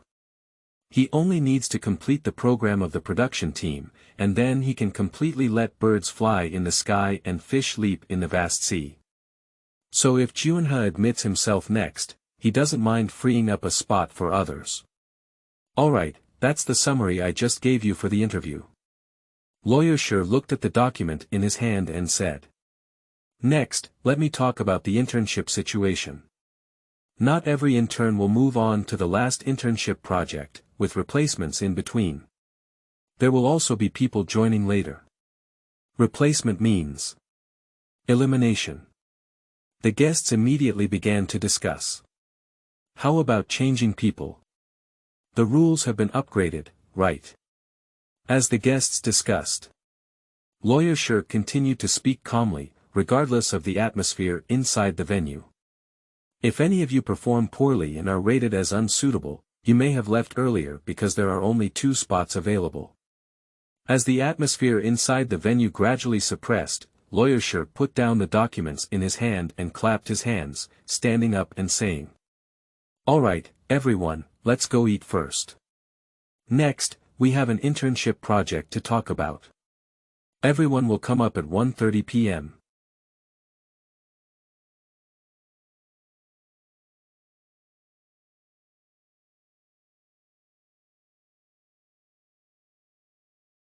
He only needs to complete the program of the production team, and then he can completely let birds fly in the sky and fish leap in the vast sea. So if Juanha admits himself next, he doesn't mind freeing up a spot for others. Alright, that's the summary I just gave you for the interview. Lawyer Sher looked at the document in his hand and said. Next, let me talk about the internship situation. Not every intern will move on to the last internship project, with replacements in between. There will also be people joining later. Replacement means elimination. The guests immediately began to discuss. How about changing people? The rules have been upgraded, right? As the guests discussed. Lawyer Sher continued to speak calmly, regardless of the atmosphere inside the venue. If any of you perform poorly and are rated as unsuitable, you may have left earlier because there are only 2 spots available. As the atmosphere inside the venue gradually suppressed, Lawyer Shirt put down the documents in his hand and clapped his hands, standing up and saying, "All right, everyone, let's go eat first. Next, we have an internship project to talk about. Everyone will come up at 1:30 p.m.